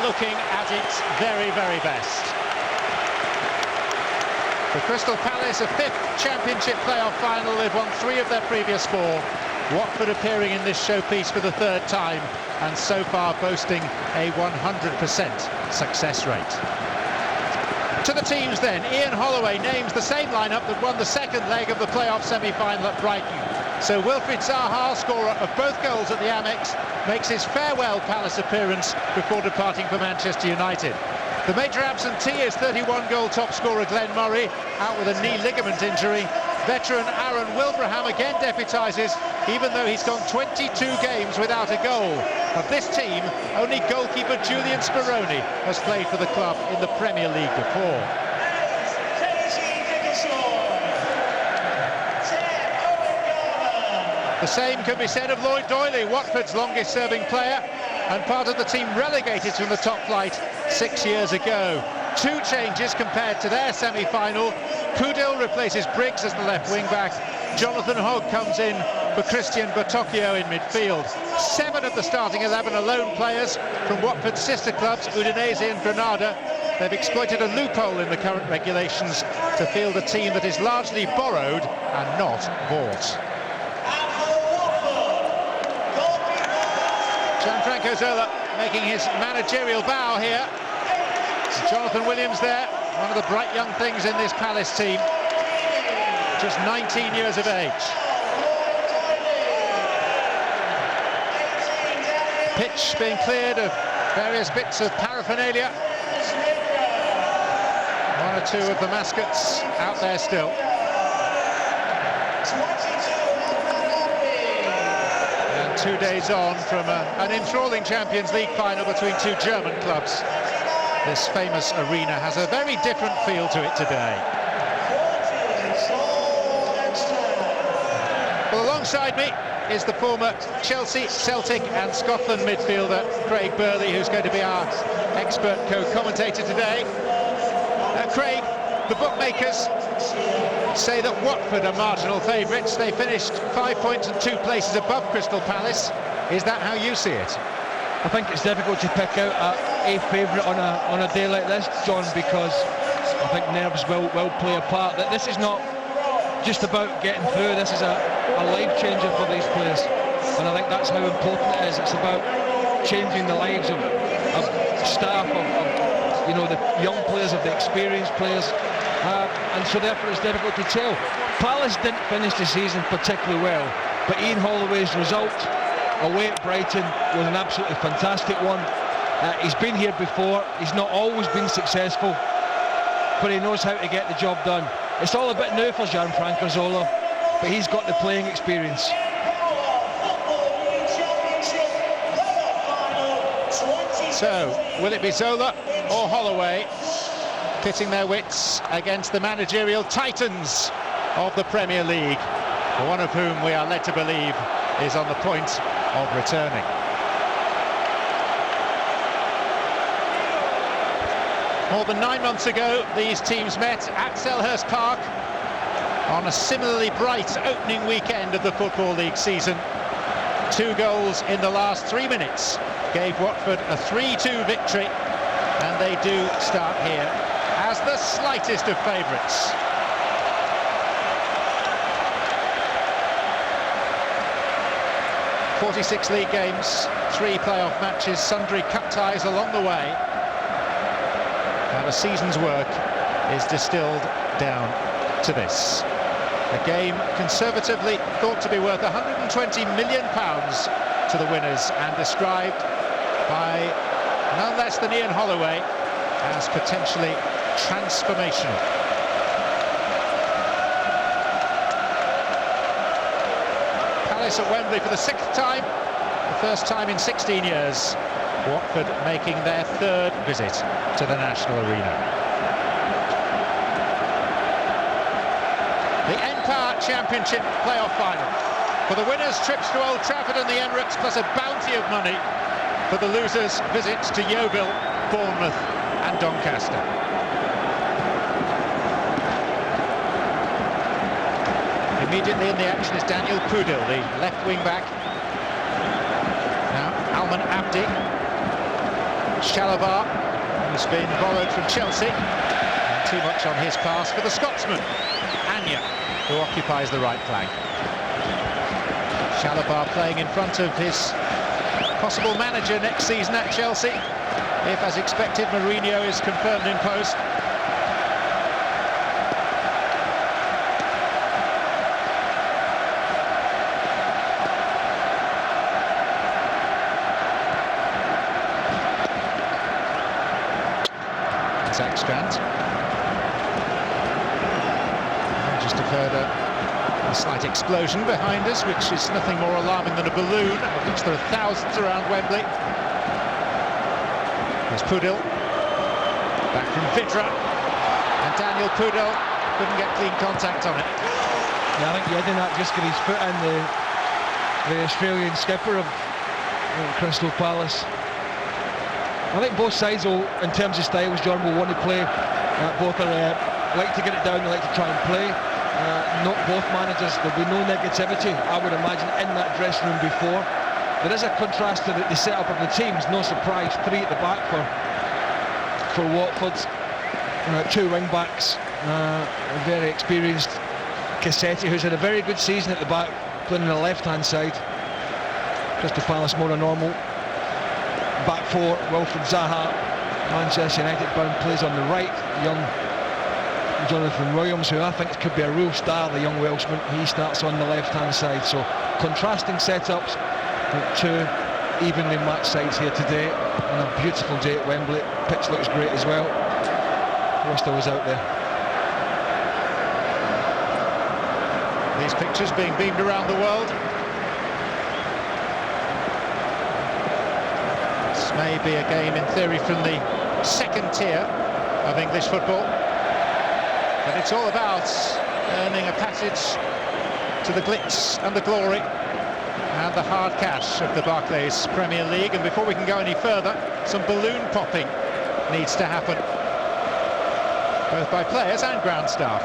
looking at its very, very best. For Crystal Palace, a 5th Championship playoff final. They've won 3 of their previous 4. Watford appearing in this showpiece for the 3rd time, and so far boasting a 100% success rate. To the teams then, Ian Holloway names the same lineup that won the 2nd leg of the playoff semi-final at Brighton. So Wilfried Zaha, scorer of both goals at the Amex, makes his farewell Palace appearance before departing for Manchester United. The major absentee is 31-goal top scorer Glenn Murray, out with a knee ligament injury. Veteran Aaron Wilbraham again deputises, even though he's gone 22 games without a goal. Of this team, only goalkeeper Julian Speroni has played for the club in the Premier League before. The same can be said of Lloyd Doyley, Watford's longest-serving player, and part of the team relegated from the top flight 6 years ago. 2 changes compared to their semi-final. Pudil replaces Briggs as the left wing-back. Jonathan Hogg comes in for Christian Bertocchio in midfield. 7 of the starting 11 are lone players from Watford's sister clubs, Udinese and Granada. They've exploited a loophole in the current regulations to field a team that is largely borrowed and not bought. Gianfranco Zola making his managerial bow here. Jonathan Williams there, one of the bright young things in this Palace team, just 19 years of age. Pitch being cleared of various bits of paraphernalia. 1 or 2 of the mascots out there still. And 2 days on from an enthralling Champions League final between 2 German clubs. This famous arena has a very different feel to it today. Well, alongside me is the former Chelsea, Celtic and Scotland midfielder Craig Burley, who's going to be our expert co-commentator today. Craig, the bookmakers say that Watford are marginal favourites. They finished 5 points and 2 places above Crystal Palace. Is that how you see it? I think it's difficult to pick out a favourite on a day like this, John, because I think nerves will play a part. That this is not just about getting through. This is a life changer for these players, and I think that's how important it is. It's about changing the lives of staff, of you know, the young players, of the experienced players, and so therefore it's difficult to tell. Palace didn't finish the season particularly well, but Ian Holloway's result away at Brighton was an absolutely fantastic one. He's been here before. He's not always been successful, but he knows how to get the job done. It's all a bit new for Gianfranco Zola, but he's got the playing experience. So, will it be Zola or Holloway pitting their wits against the managerial titans of the Premier League, one of whom we are led to believe is on the point of returning? More than 9 months ago, these teams met at Selhurst Park on a similarly bright opening weekend of the Football League season. 2 goals in the last 3 minutes gave Watford a 3-2 victory, and they do start here as the slightest of favourites. "46 league games, 3 playoff matches, sundry cup ties along the way. And a season's work is distilled down to this. A game conservatively thought to be worth £120 million to the winners, and described by none less than Ian Holloway as potentially transformational. Palace at Wembley for the 6th time, the first time in 16 years. Watford making their 3rd visit to the National Arena. The N-Power Championship playoff final. For the winners, trips to Old Trafford and the Emirates, plus a bounty of money. For the losers, visits to Yeovil, Bournemouth and Doncaster. Immediately in the action is Daniel Pudil, the left wing-back. Now Alman Abdi. Chalobah, who's been borrowed from Chelsea. And too much on his pass for the Scotsman, Anya, who occupies the right flank. Chalobah playing in front of his possible manager next season at Chelsea, if, as expected, Mourinho is confirmed in post. Ekstrand. Just heard a slight explosion behind us, which is nothing more alarming than a balloon, of which there are thousands around Wembley. There's Pudil, back from Vidra, and Daniel Pudil couldn't get clean contact on it. Yeah, I think Yedinat just got his foot in the Australian skipper of Crystal Palace. I think both sides, will, in terms of styles, John, will want to play. Both are like to get it down, they like to try and play. Not both managers, there'll be no negativity, I would imagine, in that dressing room before. There is a contrast to the setup of the teams, no surprise, 3 at the back for Watford. 2 wing-backs, a very experienced Cassetti, who's had a very good season at the back, playing on the left-hand side. Crystal Palace more than normal. Back 4, Wilfred Zaha, Manchester United bound, plays on the right. Young Jonathan Williams, who I think could be a real star, the young Welshman, he starts on the left-hand side. So contrasting setups, 2 evenly matched sides here today, on a beautiful day at Wembley. Pitch looks great as well. Worcester was out there. These pictures being beamed around the world. May be a game in theory from the second tier of English football, but it's all about earning a passage to the glitz and the glory and the hard cash of the Barclays Premier League. And before we can go any further, some balloon popping needs to happen, both by players and ground staff.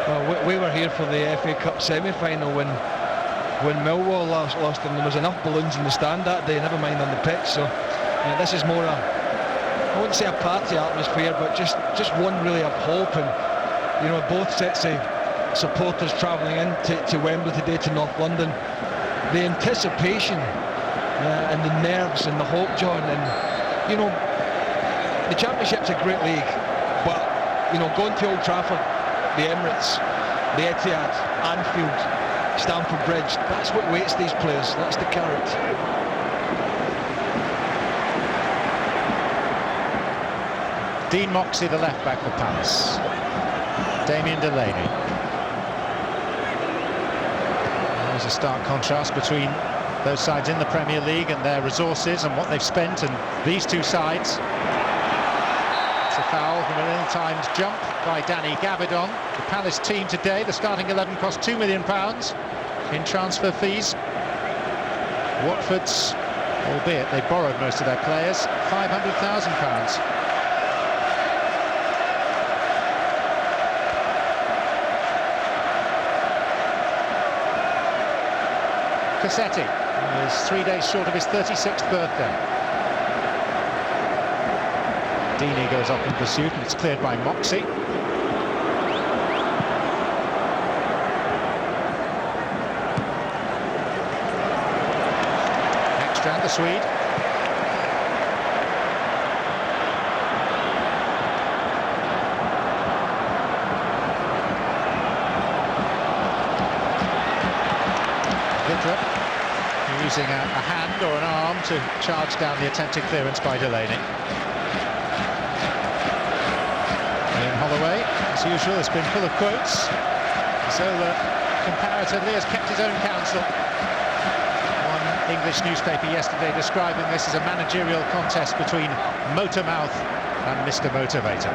Well, we were here for the FA Cup semi-final when Millwall lost, and there was enough balloons in the stand that day, never mind on the pitch. So this is more I wouldn't say a party atmosphere, but just one really of hope. And both sets of supporters travelling in to Wembley today, to North London, the anticipation and the nerves and the hope, John. And the Championship's a great league, but going to Old Trafford, the Emirates, the Etihad, Anfield, Stamford Bridge, that's what waits these players, that's the carrot. Dean Moxey, the left back for Palace. Damien Delaney. There's a stark contrast between those sides in the Premier League and their resources and what they've spent, and these two sides. It's a foul from an ill-timed jump by Danny Gavidon. The Palace team today, the starting 11 cost £2 million in transfer fees. Watford's, albeit they borrowed most of their players, £500,000. Cassetti is 3 days short of his 36th birthday. Deeney goes up in pursuit, and it's cleared by Moxey. Ekstrand, the Swede. Vidra using a hand or an arm to charge down the attempted clearance by Delaney. Holloway, as usual, has been full of quotes. Zola comparatively has kept his own counsel. One English newspaper yesterday describing this as a managerial contest between Motormouth and Mr. Motivator.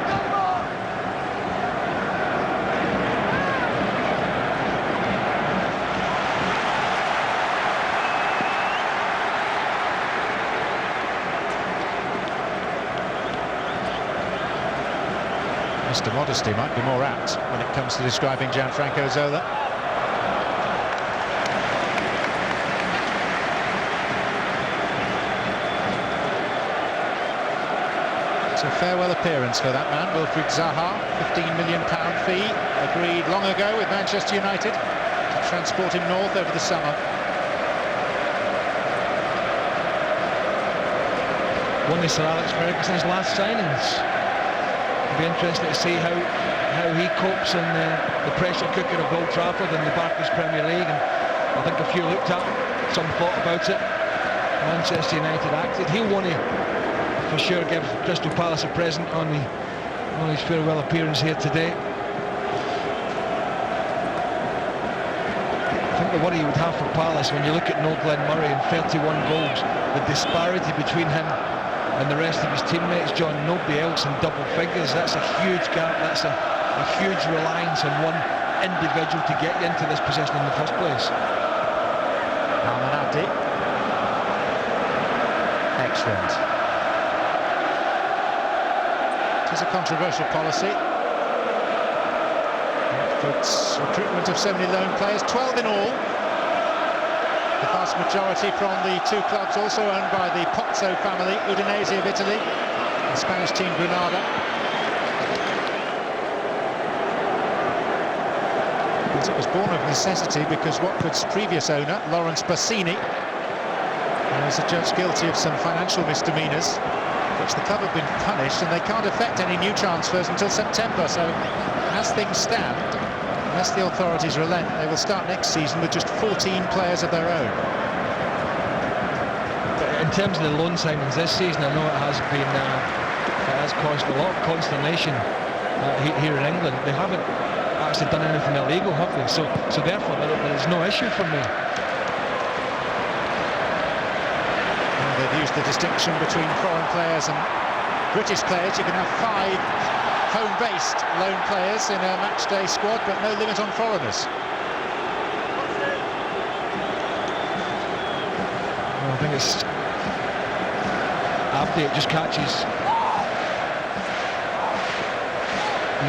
Mr. Modesty might be more apt when it comes to describing Gianfranco Zola. So farewell appearance for that man, Wilfried Zaha. £15 million fee agreed long ago with Manchester United to transport him north over the summer. One of Sir Alex Ferguson's last signings. It'll be interesting to see how he copes in the pressure cooker of Old Trafford and the Barclays Premier League. And I think a few looked at, some thought about it. Manchester United acted. He'll want to, for sure, give Crystal Palace a present on his farewell appearance here today. I think the worry you would have for Palace, when you look at Noel Glenn Murray and 31 goals, the disparity between him and the rest of his teammates, John, nobody else in double figures. That's a huge gap. That's a huge reliance on one individual to get you into this position in the first place. Almanati. Excellent. It is a controversial policy. Watford's recruitment of so many loan players, 12 in all. The vast majority from the two clubs also owned by the Pozzo family, Udinese of Italy, the Spanish team Granada. But it was born of necessity because Watford's previous owner, Lawrence Bassini, was judged guilty of some financial misdemeanours, which the club have been punished, and they can't effect any new transfers until September. So, as things stand, unless the authorities relent, they will start next season with just 14 players of their own. In terms of the loan signings this season, I know it has caused a lot of consternation here in England. They haven't actually done anything illegal, have they? So therefore, there is no issue for me. They've used the distinction between foreign players and British players. You can have 5 home-based loan players in a match-day squad, but no limit on foreigners. Well, I think it's Abdi, it just catches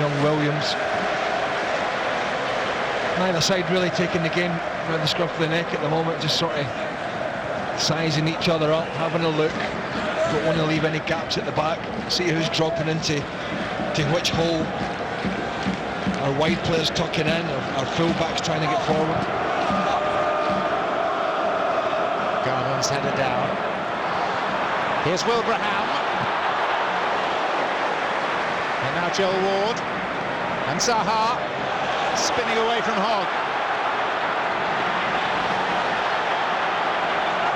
young Williams. Neither side really taking the game around the scruff of the neck at the moment, just sort of sizing each other up, having a look. Don't want to leave any gaps at the back. See who's dropping into which hole. Our wide players tucking in, our full-backs trying to get forward. Garland's headed down. Here's Wilbraham. And now Joel Ward. And Zaha spinning away from Hogg.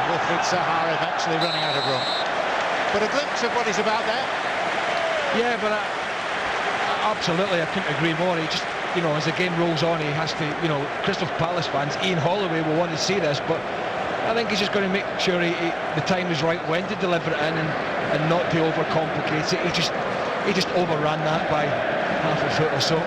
Wilfried Zaha eventually running out of room. But a glimpse of what he's about there. Yeah, but absolutely, I couldn't agree more. He just, as the game rolls on, he has to, Crystal Palace fans, Ian Holloway will want to see this, but I think he's just going to make sure the time is right when to deliver it in and not to overcomplicate it. He just overran that by half a foot or so.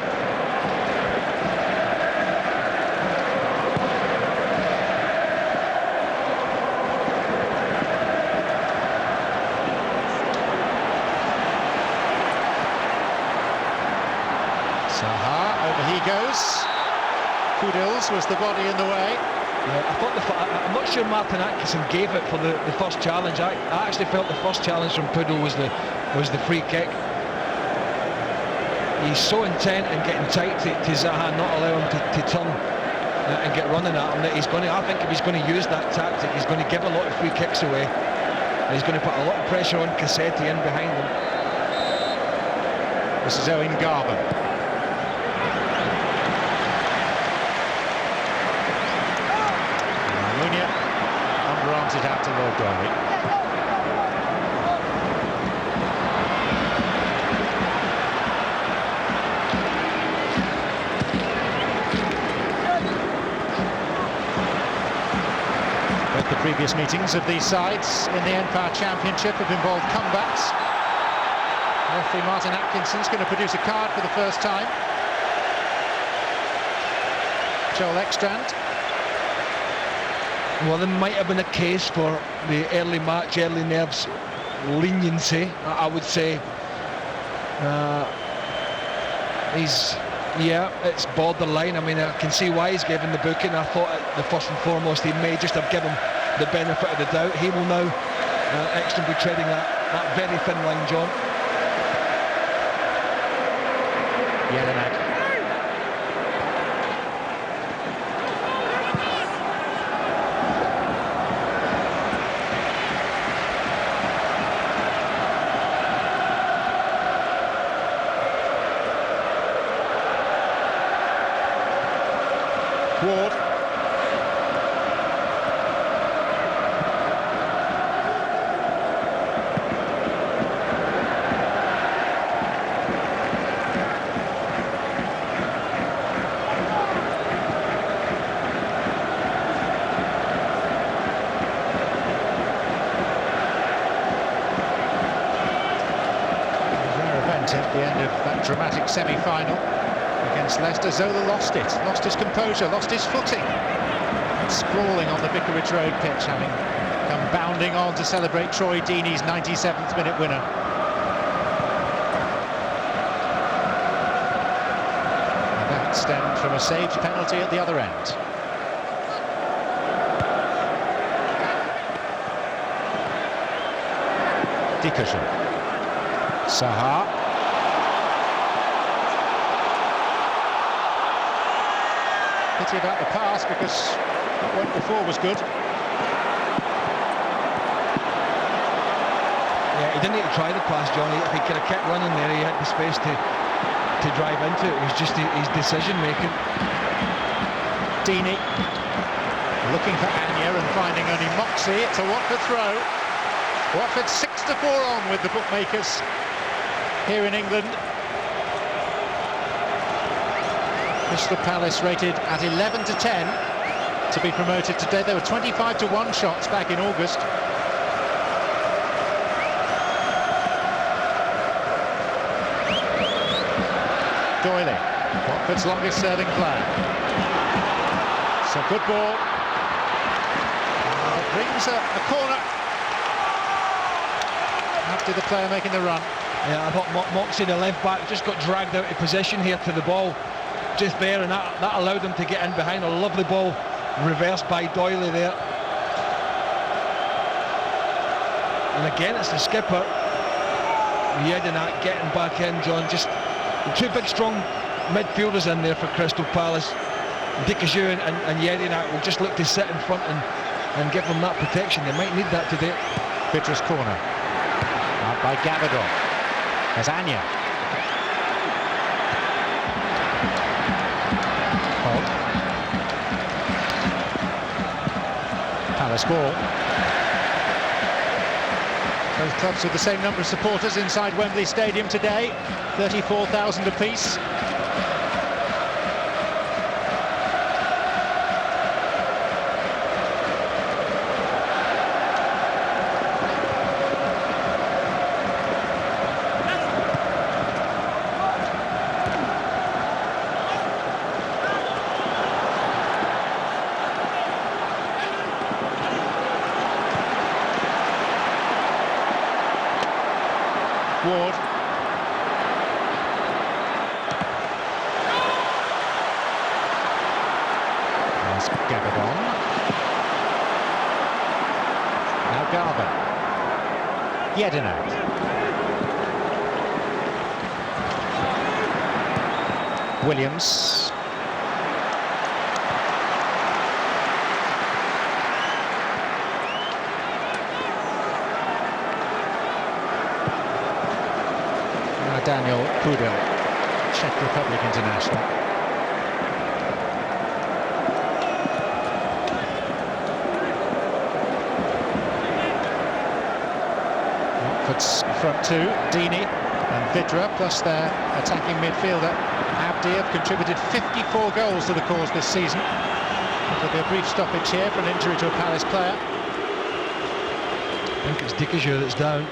Kudils was the body in the way. Yeah, I'm not sure Martin Atkinson gave it for the first challenge. I actually felt the first challenge from Pudil was the free kick. He's so intent in getting tight to Zaha, not allow him to turn and get running at him, that I think if he's going to use that tactic, he's going to give a lot of free kicks away. And he's going to put a lot of pressure on Cassetti in behind him. This is Owen Garvin. Underarms it out to Lord Derby. Both the previous meetings of these sides in the Empire Championship have involved comebacks. Referee Martin Atkinson's going to produce a card for the first time. Joel Ekstrand. Well, there might have been a case for the early match, early nerves leniency, I would say. It's borderline. I mean, I can see why he's given the booking. I thought the first and foremost he may just have given the benefit of the doubt. He will now, Ekstrand, be treading that very thin line, John. Jelinek. Ward. At the end of that dramatic semi-final against Leicester, Zola lost his composure, lost his footing, sprawling on the Vicarage Road pitch, having come bounding on to celebrate Troy Deeney's 97th minute winner. And that stemmed from a saved penalty at the other end. Dickerson. Sahar. Pity about the pass, because that one before was good. Yeah, he didn't need to try the pass, Johnny. If he could have kept running there, he had the space to drive into it. It was just his decision making. Deeney looking for Anya and finding only Moxie. It's a Watford throw. Watford 6-4 on with the bookmakers here in England. Crystal Palace rated at 11-10 to be promoted today. They were 25-1 shots back in August. Doyley, Watford's longest serving player. It's a good ball. It brings a corner after the player making the run. Yeah, I thought Moxie, the left back, just got dragged out of position here to the ball. Just there, and that allowed them to get in behind. A lovely ball reversed by Doyley there. And again, it's the skipper Jelinek getting back in, John. Just two big strong midfielders in there for Crystal Palace. Dickerson and Jelinek will just look to sit in front and give them that protection. They might need that today. Vidra's corner out by Gabadon. There's Anya. Palace ball. Both clubs with the same number of supporters inside Wembley Stadium today, 34,000 apiece. Ward. There's Gabadon. Now Garvin. Jelinek. Williams. Daniel Kudel, Czech Republic international. Watford's front two, Deeney and Vidra, plus their attacking midfielder Abdi, have contributed 54 goals to the cause this season. There'll be a brief stoppage here for an injury to a Palace player. I think it's Dickerson that's down.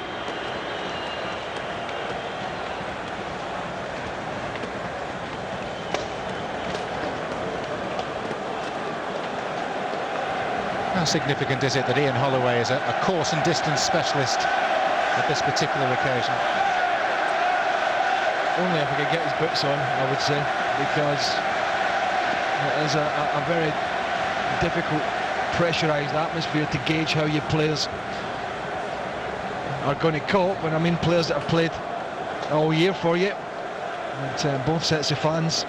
How significant is it that Ian Holloway is a course and distance specialist at this particular occasion? Only if he could get his boots on, I would say, because it is a very difficult, pressurised atmosphere to gauge how your players are going to cope. When I mean players that have played all year for you, But both sets of fans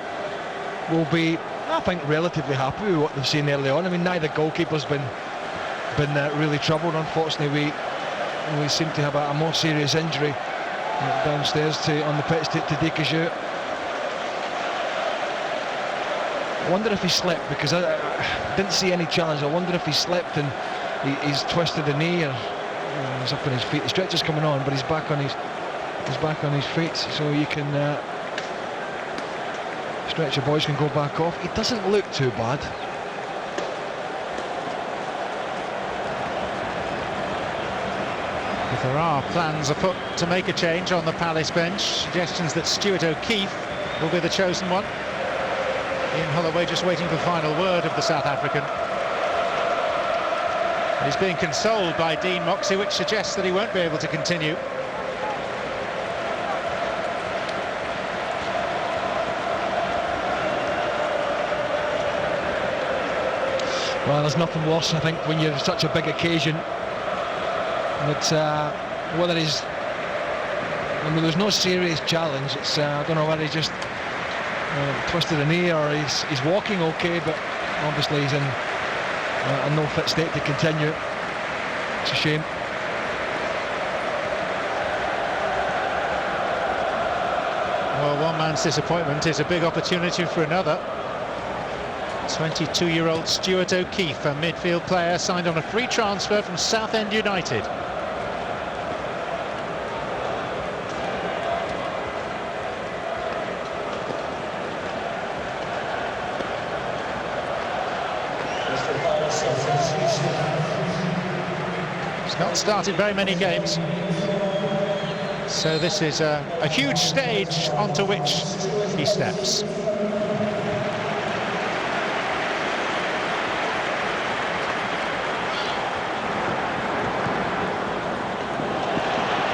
will be, I think, relatively happy with what they've seen early on. I mean, neither goalkeeper's been really troubled. Unfortunately, we seem to have a more serious injury downstairs on the pitch to Dicajou. I wonder if he slipped, because I didn't see any challenge. I wonder if he slipped and he's twisted the knee, or he's up on his feet. The stretcher's coming on, but he's back on his feet, so you can stretcher boys can go back off. He doesn't look too bad. If there are plans afoot to make a change on the Palace bench, suggestions that Stuart O'Keefe will be the chosen one. Ian Holloway just waiting for final word of the South African. He's being consoled by Dean Moxey, which suggests that he won't be able to continue. Well, there's nothing worse, I think, when you're such a big occasion. But whether he's... I mean, there's no serious challenge. It's I don't know whether he just twisted a knee or he's walking okay, but obviously he's in a no fit state to continue. It's a shame. Well, one man's disappointment is a big opportunity for another. 22-year-old Stuart O'Keefe, a midfield player signed on a free transfer from Southend United. He's not started very many games, so this is a huge stage onto which he steps.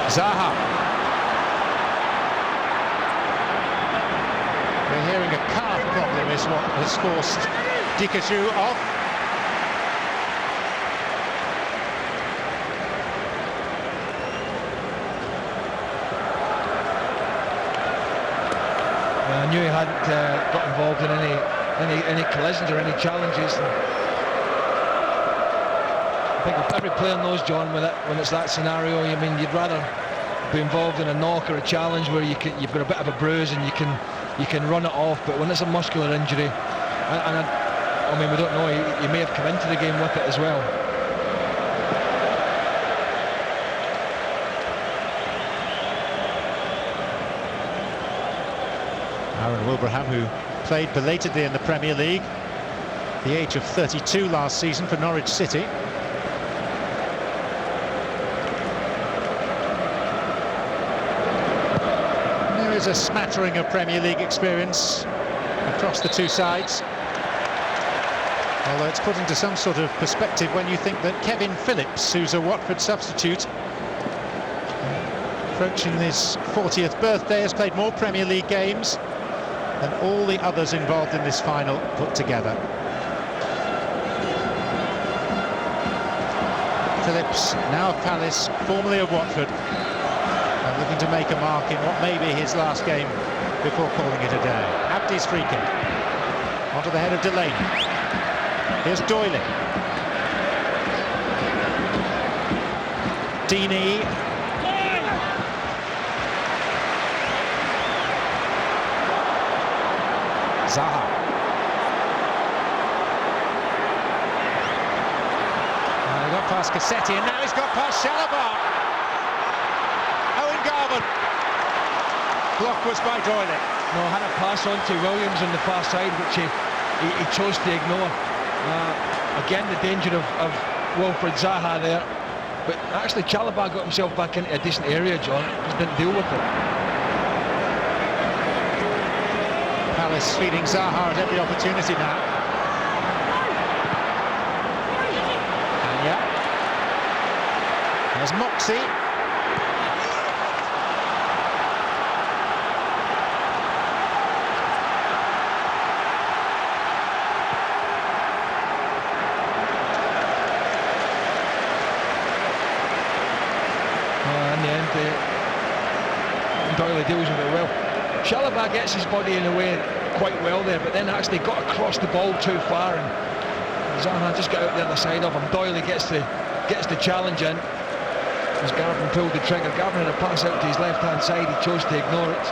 Zaha. We're hearing a calf problem is what has forced Dicajou off. I knew he hadn't got involved in any collisions or any challenges. I think every player knows, John, when it's that scenario. I mean, you'd rather be involved in a knock or a challenge where you've got a bit of a bruise and you can run it off. But when it's a muscular injury, I mean, we don't know. He may have come into the game with it as well. Aaron Wilbraham, who played belatedly in the Premier League, the age of 32 last season for Norwich City. There is a smattering of Premier League experience across the two sides, although it's put into some sort of perspective when you think that Kevin Phillips, who's a Watford substitute, approaching his 40th birthday, has played more Premier League games than all the others involved in this final put together. Phillips, now of Palace, formerly of Watford, and looking to make a mark in what may be his last game before calling it a day. Abdi's free kick onto the head of Delaney. Here's Doyley. Deeney. Zaha. He got past Cassetti, and now he's got past Shalabar. Owen Garvin. Block was by Doyley. No, had a pass on to Williams on the far side, which he chose to ignore. Again, the danger of Wilfred Zaha there. But actually, Chalobah got himself back into a decent area, John. Just didn't deal with it. Palace feeding Zaha at every opportunity now. And yeah, there's Moxey. In the end, Doyley deals with it well. Chalobah gets his body in the way quite well there, but then actually got across the ball too far, and Zaha just got out the other side of him. Doyley gets the challenge in as Garvin pulled the trigger. Garvin had a pass out to his left hand side, he chose to ignore it.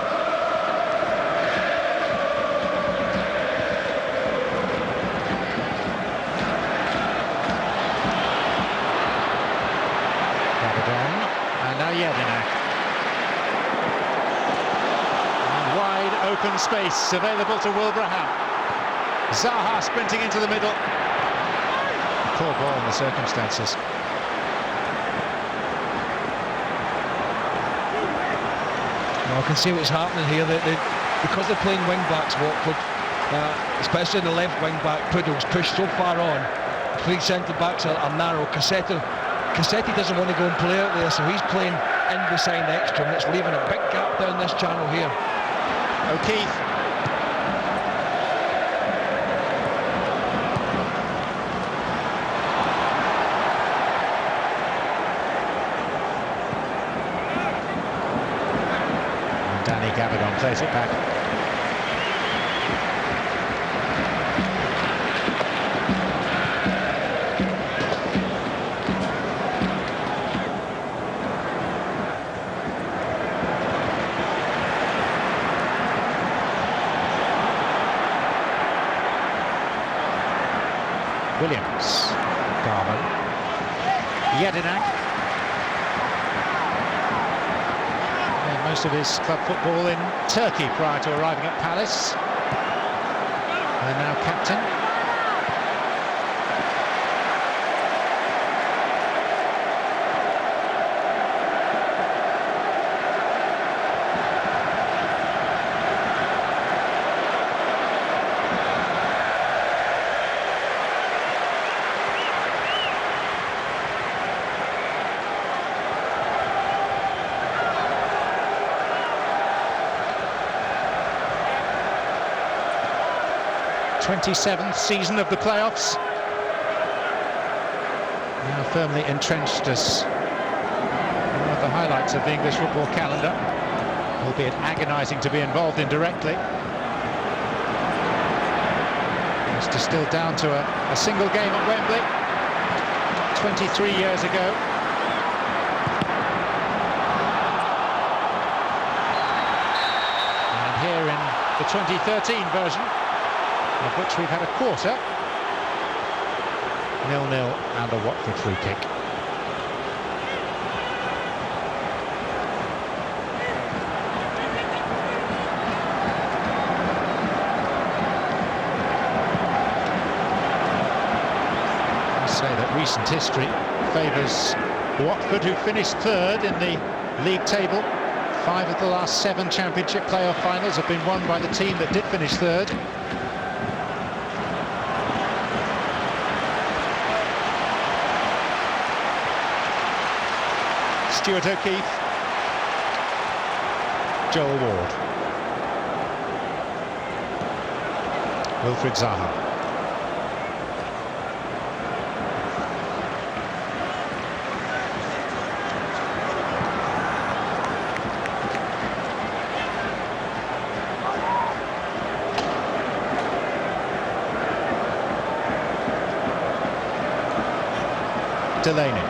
And now Jedinak. Wide open space available to Wilbraham. Zaha sprinting into the middle. Poor ball in the circumstances. Well, I can see what's happening here. Because they're playing wing backs, Watford, especially the left wing back, Puddle's pushed so far on. Three centre backs are narrow. Cassetti doesn't want to go and play out there, so he's playing in beside Ekstrom. That's leaving a big gap down this channel here. O'Keefe. And Danny Gabardon plays it back. Williams, Garman, Jedinak. Most of his club football in Turkey prior to arriving at Palace. And now captain. '27th season of the playoffs. Now firmly entrenched as one of the highlights of the English football calendar, albeit agonising to be involved in directly. It's distilled down to a single game at Wembley 23 years ago. And here in the 2013 version, of which we've had a quarter, 0-0 and a Watford free kick. I say that recent history favours Watford, who finished third in the league table. 5 of the last 7 Championship playoff finals have been won by the team that did finish third. Stuart O'Keefe, Joel Ward, Wilfried Zaha. Delaney.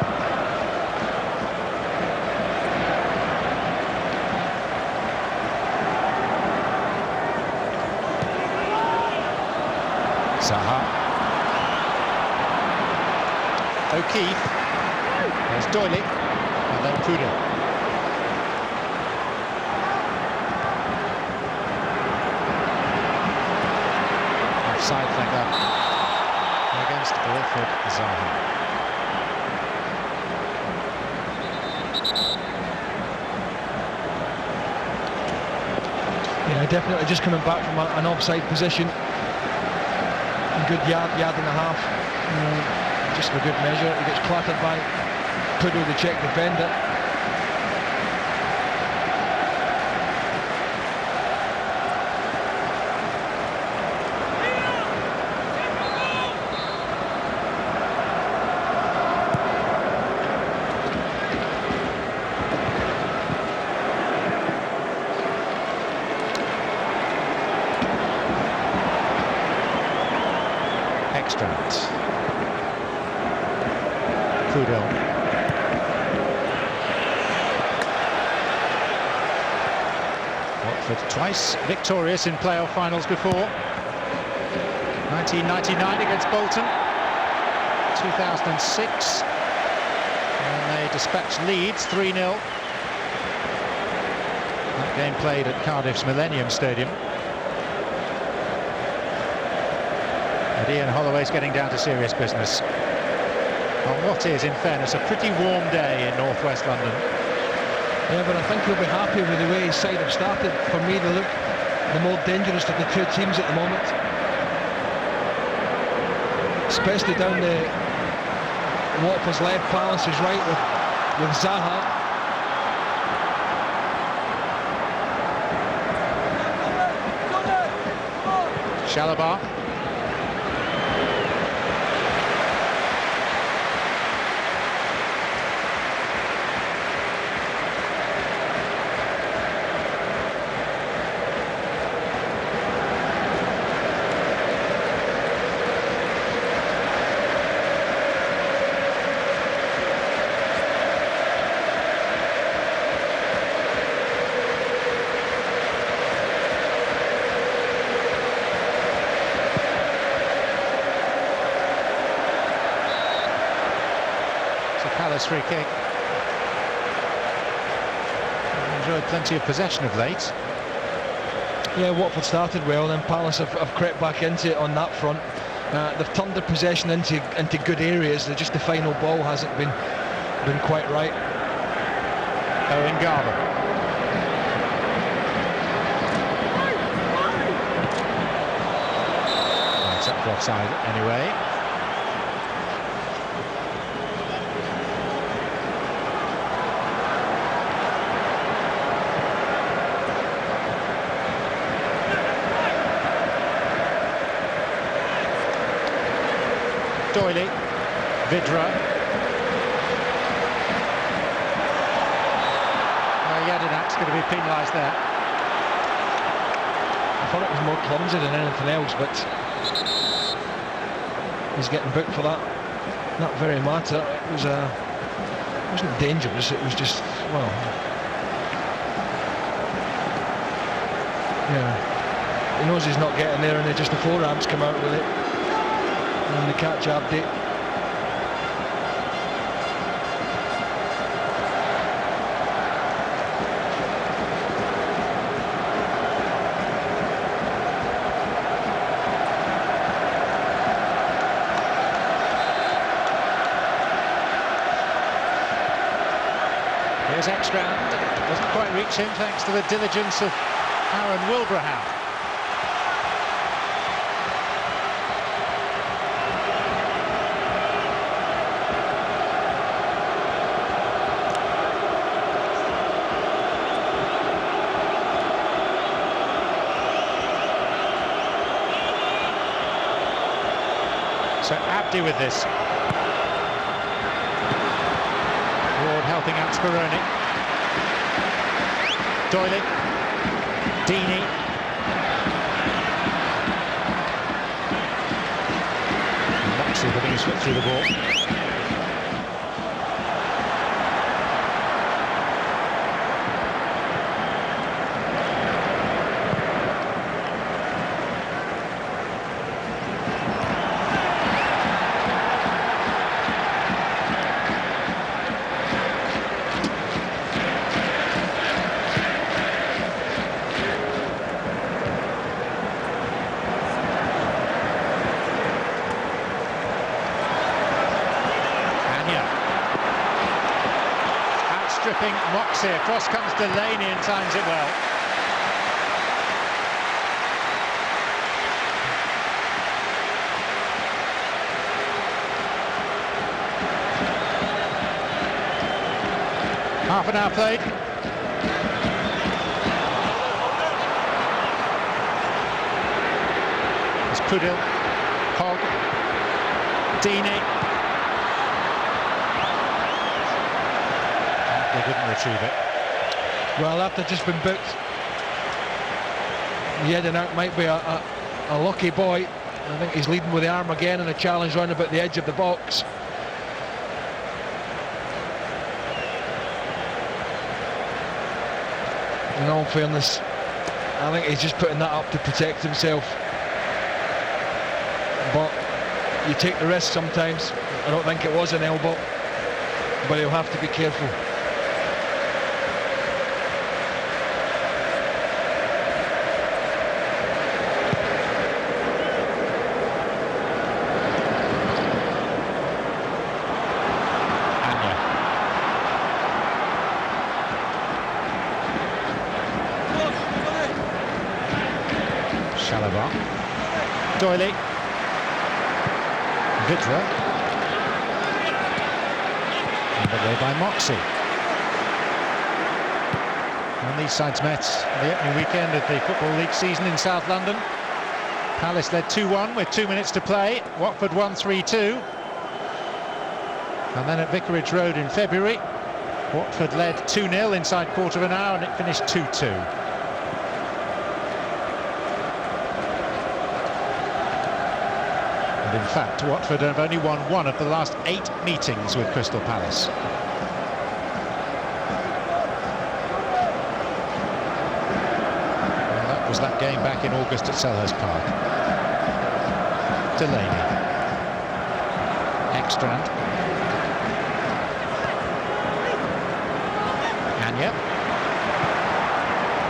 Zaha. O'Keefe. There's Doyley. And then Puddle. Offside flag against Wilfried Zaha. Yeah, definitely just coming back from an offside position. A good yard and a half. Just for good measure. He gets clattered by Puddle, the Czech defender. Prudel. Watford twice victorious in playoff finals before. 1999 against Bolton, 2006, and they dispatched Leeds 3-0. That game played at Cardiff's Millennium Stadium. And Ian Holloway's getting down to serious business on what is, in fairness, a pretty warm day in northwest London. Yeah, but I think he'll be happy with the way his side have started. For me, they look the more dangerous of the two teams at the moment. Especially down the Watford's left, Palace's right with Zaha. Chalobah. Palace free kick. Enjoyed plenty of possession of late. Yeah, Watford started well, and Palace have crept back into it on that front. They've turned their possession into good areas. Just the final ball hasn't been quite right. Owen Garber. It's up for offside anyway. Doyley, Vidra. Jadinak's going to be penalised there. I thought it was more clumsy than anything else, but he's getting booked for that. Not very matter. It wasn't dangerous. It was just, well, yeah. He knows he's not getting there, and then just the forearms come out with it. And the catch update. Here's Ekstrand. Doesn't quite reach him thanks to the diligence of Aaron Wilbraham. So Abdi with this. Ward helping out Speroni. Doyley. Deeney. Moxley putting his foot through the ball. Outstripping Moxley, across comes Delaney and times it well. Half an hour played. It's Prudel, Hogg, Deeney. They didn't retrieve it. Well, after just been booked, Jedinak might be a lucky boy. I think he's leading with the arm again in a challenge round about the edge of the box. in all fairness, I think he's just putting that up to protect himself. But you take the risk sometimes. I don't think it was an elbow, but he'll have to be careful. Doyley, Vidra, underway by Moxey. And these sides met the opening weekend of the Football League season in South London. Palace led 2-1 with 2 minutes to play. Watford won 3-2. And then at Vicarage Road in February, Watford led 2-0 inside quarter of an hour, and it finished 2-2. In fact, Watford have only won one of the last 8 meetings with Crystal Palace. And that was that game back in August at Selhurst Park. Delaney. Ekstrand. Anya.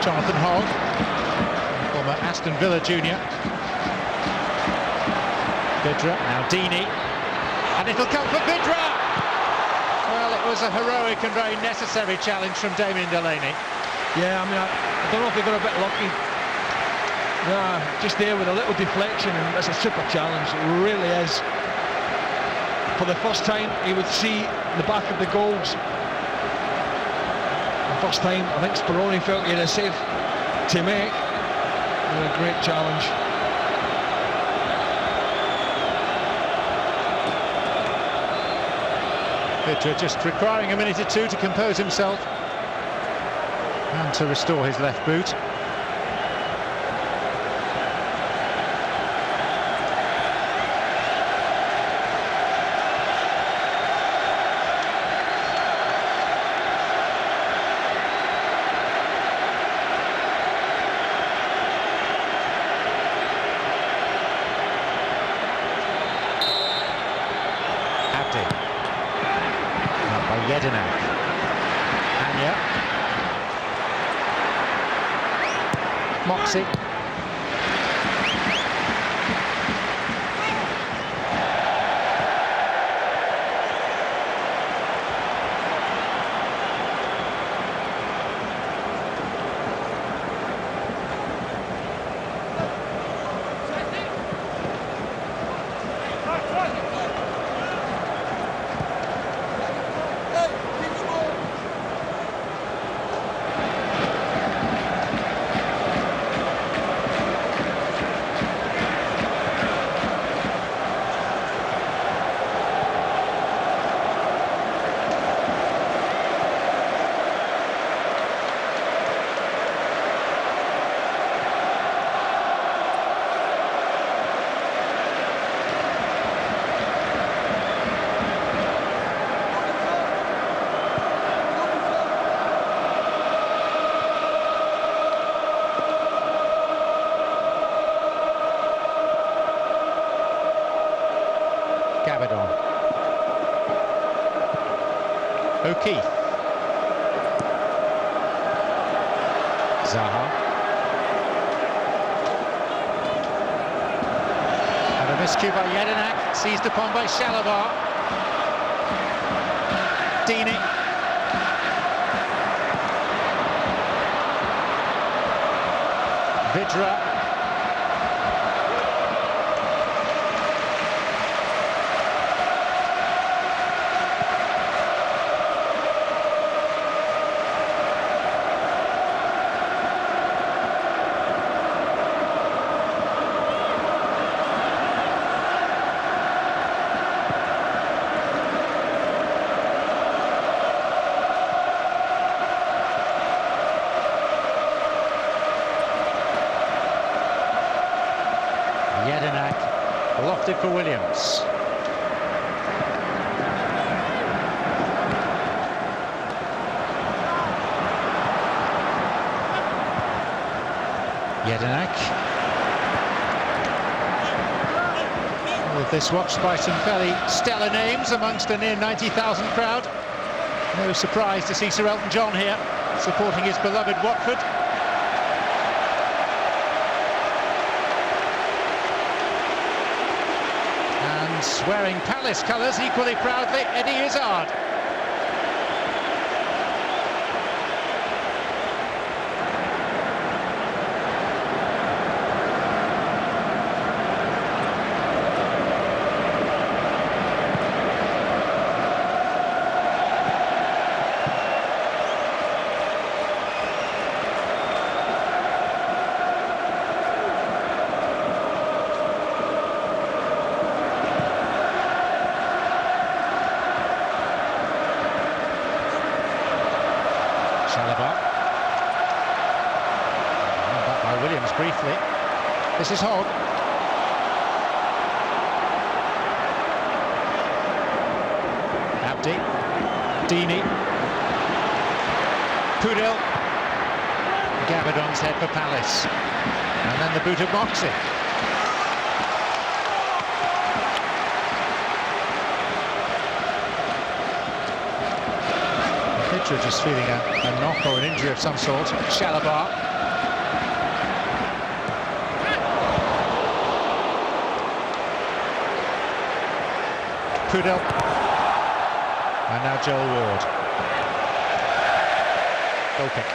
Jonathan Hogg, former Aston Villa junior. Vidra, now Deeney, and it'll come for Vidra! Well, it was a heroic and very necessary challenge from Damien Delaney. Yeah, I mean, I don't know if they got a bit lucky. Yeah, just there with a little deflection, and it's a super challenge, it really is. For the first time, he would see the back of the goals. The first time, I think Speroni felt he had a save to make. And a great challenge. Vidra just requiring a minute or two to compose himself and to restore his left boot. Yedinak. Anya. Moxey. Gabadon. O'Keefe. Zaha. And a miscue by Yedinak, seized upon by Shalabar. Deeney. Vidra. Yedinak lofted for Williams. Jedinak. With this watched by some fairly stellar names amongst a near 90,000 crowd. No surprise to see Sir Elton John here, supporting his beloved Watford. And wearing Palace colours equally proudly, Eddie Izzard. Back by Williams briefly. This is Hogg. Abdi. Deeney. Pudel. Gabadon's head for Palace. And then the boot of Moxie. Just feeling a knock or an injury of some sort. Shalabar. Pudel. And now Joel Ward. Goal kick.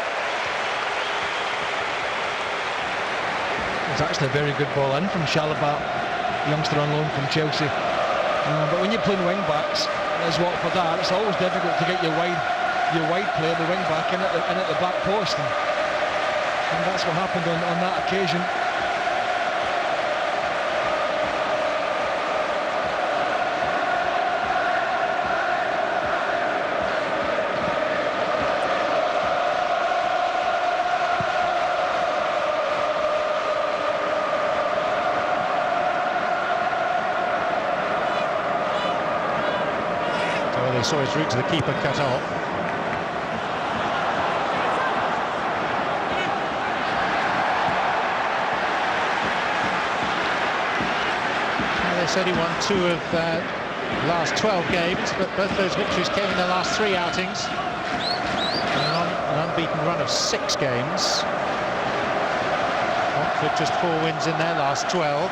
It's actually a very good ball in from Shalabar, youngster on loan from Chelsea. But when you're playing wing backs, as Watford are, it's always difficult to get your wide player, the wing back, in at the back post, and that's what happened on that occasion. So they saw his route to the keeper cut off. Said he won 2 of the last 12 games, but both those victories came in the last 3 outings. An unbeaten run of 6 games. Watford just 4 wins in their last 12.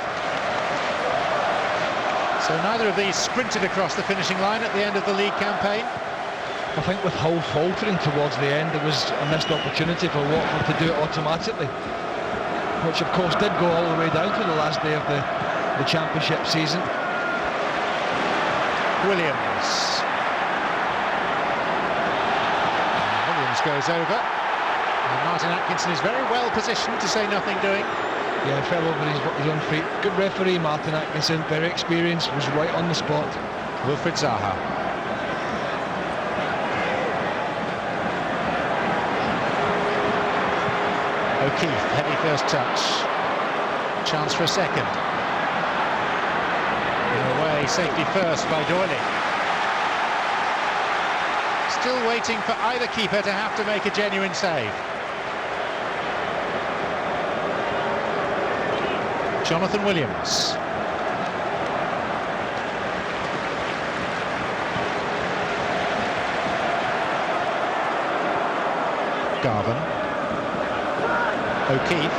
So neither of these sprinted across the finishing line at the end of the league campaign. I think with Hull faltering towards the end, there was a missed opportunity for Watford to do it automatically, which of course did go all the way down to the last day of the championship season. Williams goes over, and Martin Atkinson is very well positioned, to say nothing doing. Yeah, fell over his own feet. Good referee, Martin Atkinson, very experienced, was right on the spot. Wilfried Zaha. O'Keefe, heavy first touch. Chance for a second. Away, safety first by Doyley. Still waiting for either keeper to have to make a genuine save. Jonathan Williams. Garvin. O'Keefe.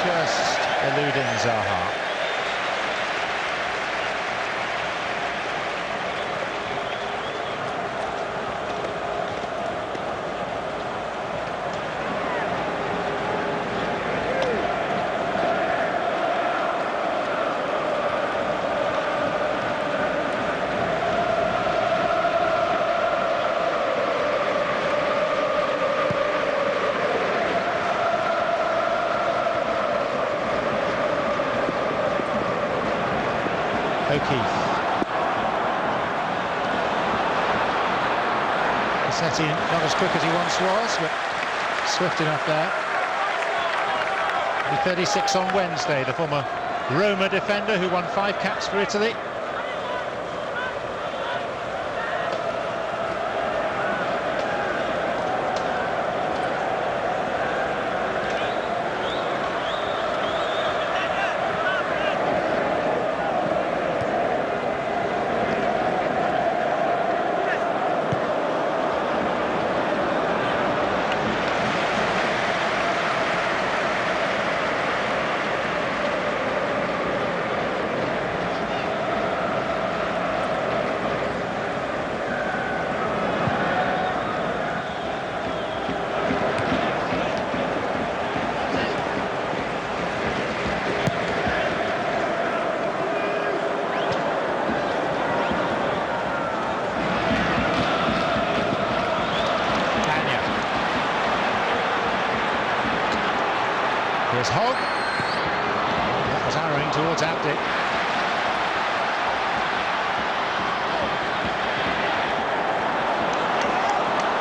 Just eluding Zaha. O'Keefe. Cassetti not as quick as he once was, but swift enough there. He'll be 36 on Wednesday, the former Roma defender who won 5 caps for Italy. Here's Hogg. That was arrowing towards Abdi.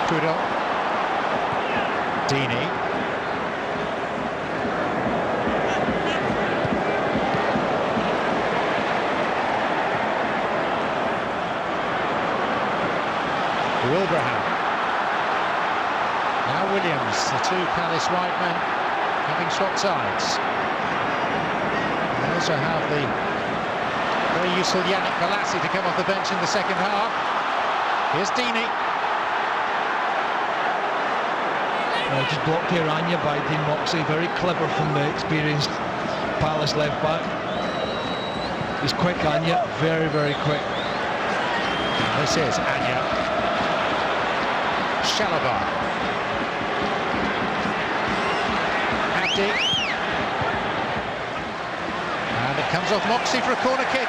Kudel. Dini. Wilbraham. Now Williams, the two Palace wide men having swapped sides. They also have the very useful Yannick Bolasie to come off the bench in the second half. Here's Dini. Just blocked here, Anya, by Dean Moxley. Very clever from the experienced Palace left back. He's quick, Anya. Very, very quick. This is Anya. Shalabar. Abdi. And it comes off Moxley for a corner kick.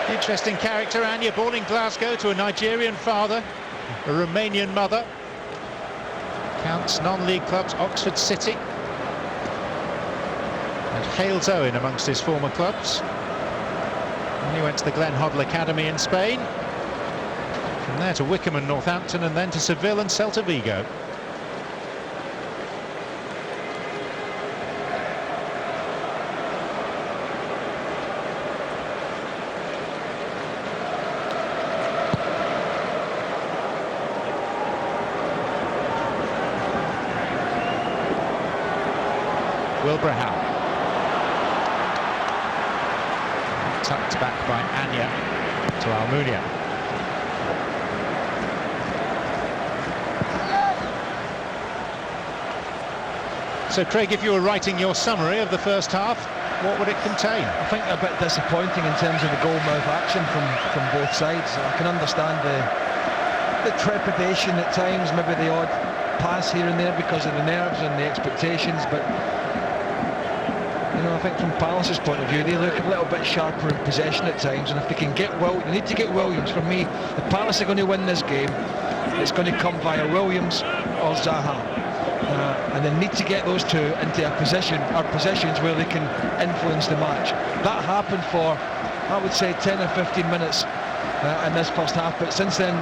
Interesting character, Anya, born in Glasgow to a Nigerian father, a Romanian mother. Counts non-league clubs Oxford City and Hales Owen amongst his former clubs. And he went to the Glen Hoddle Academy in Spain. From there to Wycombe and Northampton, and then to Seville and Celta Vigo. Wilbraham. Tucked back by Anya to Almunia. So Craig, if you were writing your summary of the first half, what would it contain? I think a bit disappointing in terms of the goal-mouth action from both sides. I can understand the trepidation at times, maybe the odd pass here and there because of the nerves and the expectations, but you know, I think from Palace's point of view, they look a little bit sharper in possession at times, and if they can get they need to get Williams. For me, if Palace are going to win this game, it's going to come via Williams or Zaha, and they need to get those two into a position or possessions where they can influence the match. That happened for, I would say, 10 or 15 minutes in this first half, but since then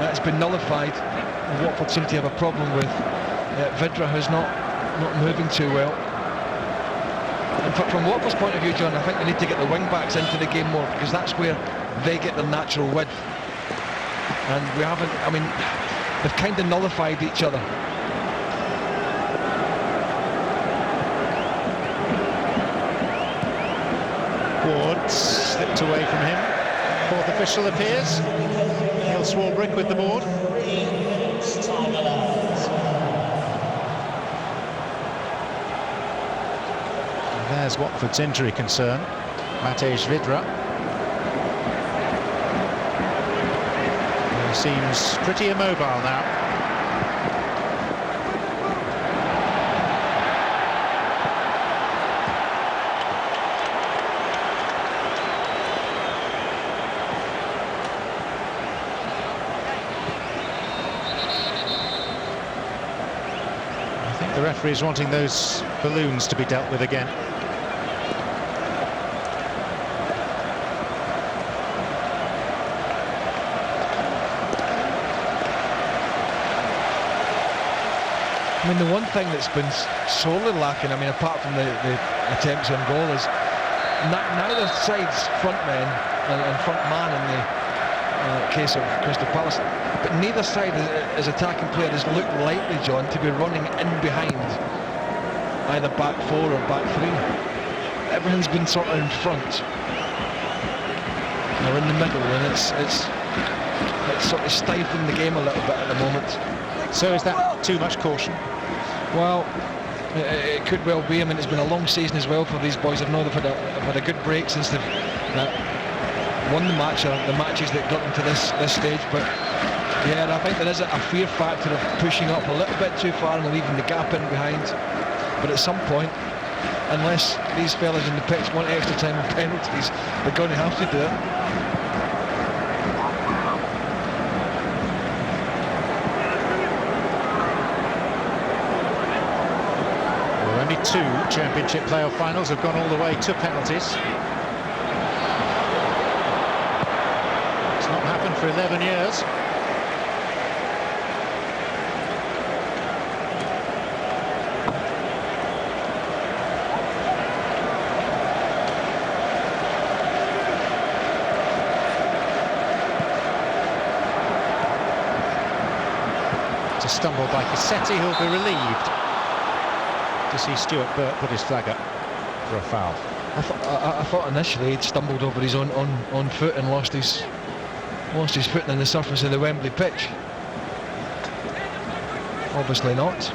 it's been nullified. Watford seem to have a problem with Vidra, who's not moving too well. And from Watford's point of view, John, I think they need to get the wing-backs into the game more, because that's where they get their natural width. And we haven't, I mean, they've kind of nullified each other. Ward slipped away from him. Fourth official appears. Neil Swarbrick with the board. There's Watford's injury concern, Matej Vidra. He seems pretty immobile now. I think the referee is wanting those balloons to be dealt with again. I mean, the one thing that's been sorely lacking, I mean, apart from the attempts on goal, is neither side's front men and front man in the case of Crystal Palace, but neither side as attacking player has looked likely, John, to be running in behind either back four or back three. Everything's been sort of in front. They're in the middle, and it's sort of stifling the game a little bit at the moment. So is that too much caution? Well, It could well be. I mean, it's been a long season as well for these boys. I know they've had a good break since they've won the match, or the matches that got them to this stage. But yeah, I think there is a fear factor of pushing up a little bit too far and leaving the gap in behind. But at some point, unless these fellas in the pitch want extra time and penalties, they're going to have to do it. Well, only 2 Championship playoff finals have gone all the way to penalties. It's not happened for 11 years. Stumble by Cassetti, who'll be relieved to see Stuart Burt put his flag up for a foul. I thought initially he'd stumbled over his own foot and lost his footing on the surface of the Wembley pitch. Obviously not.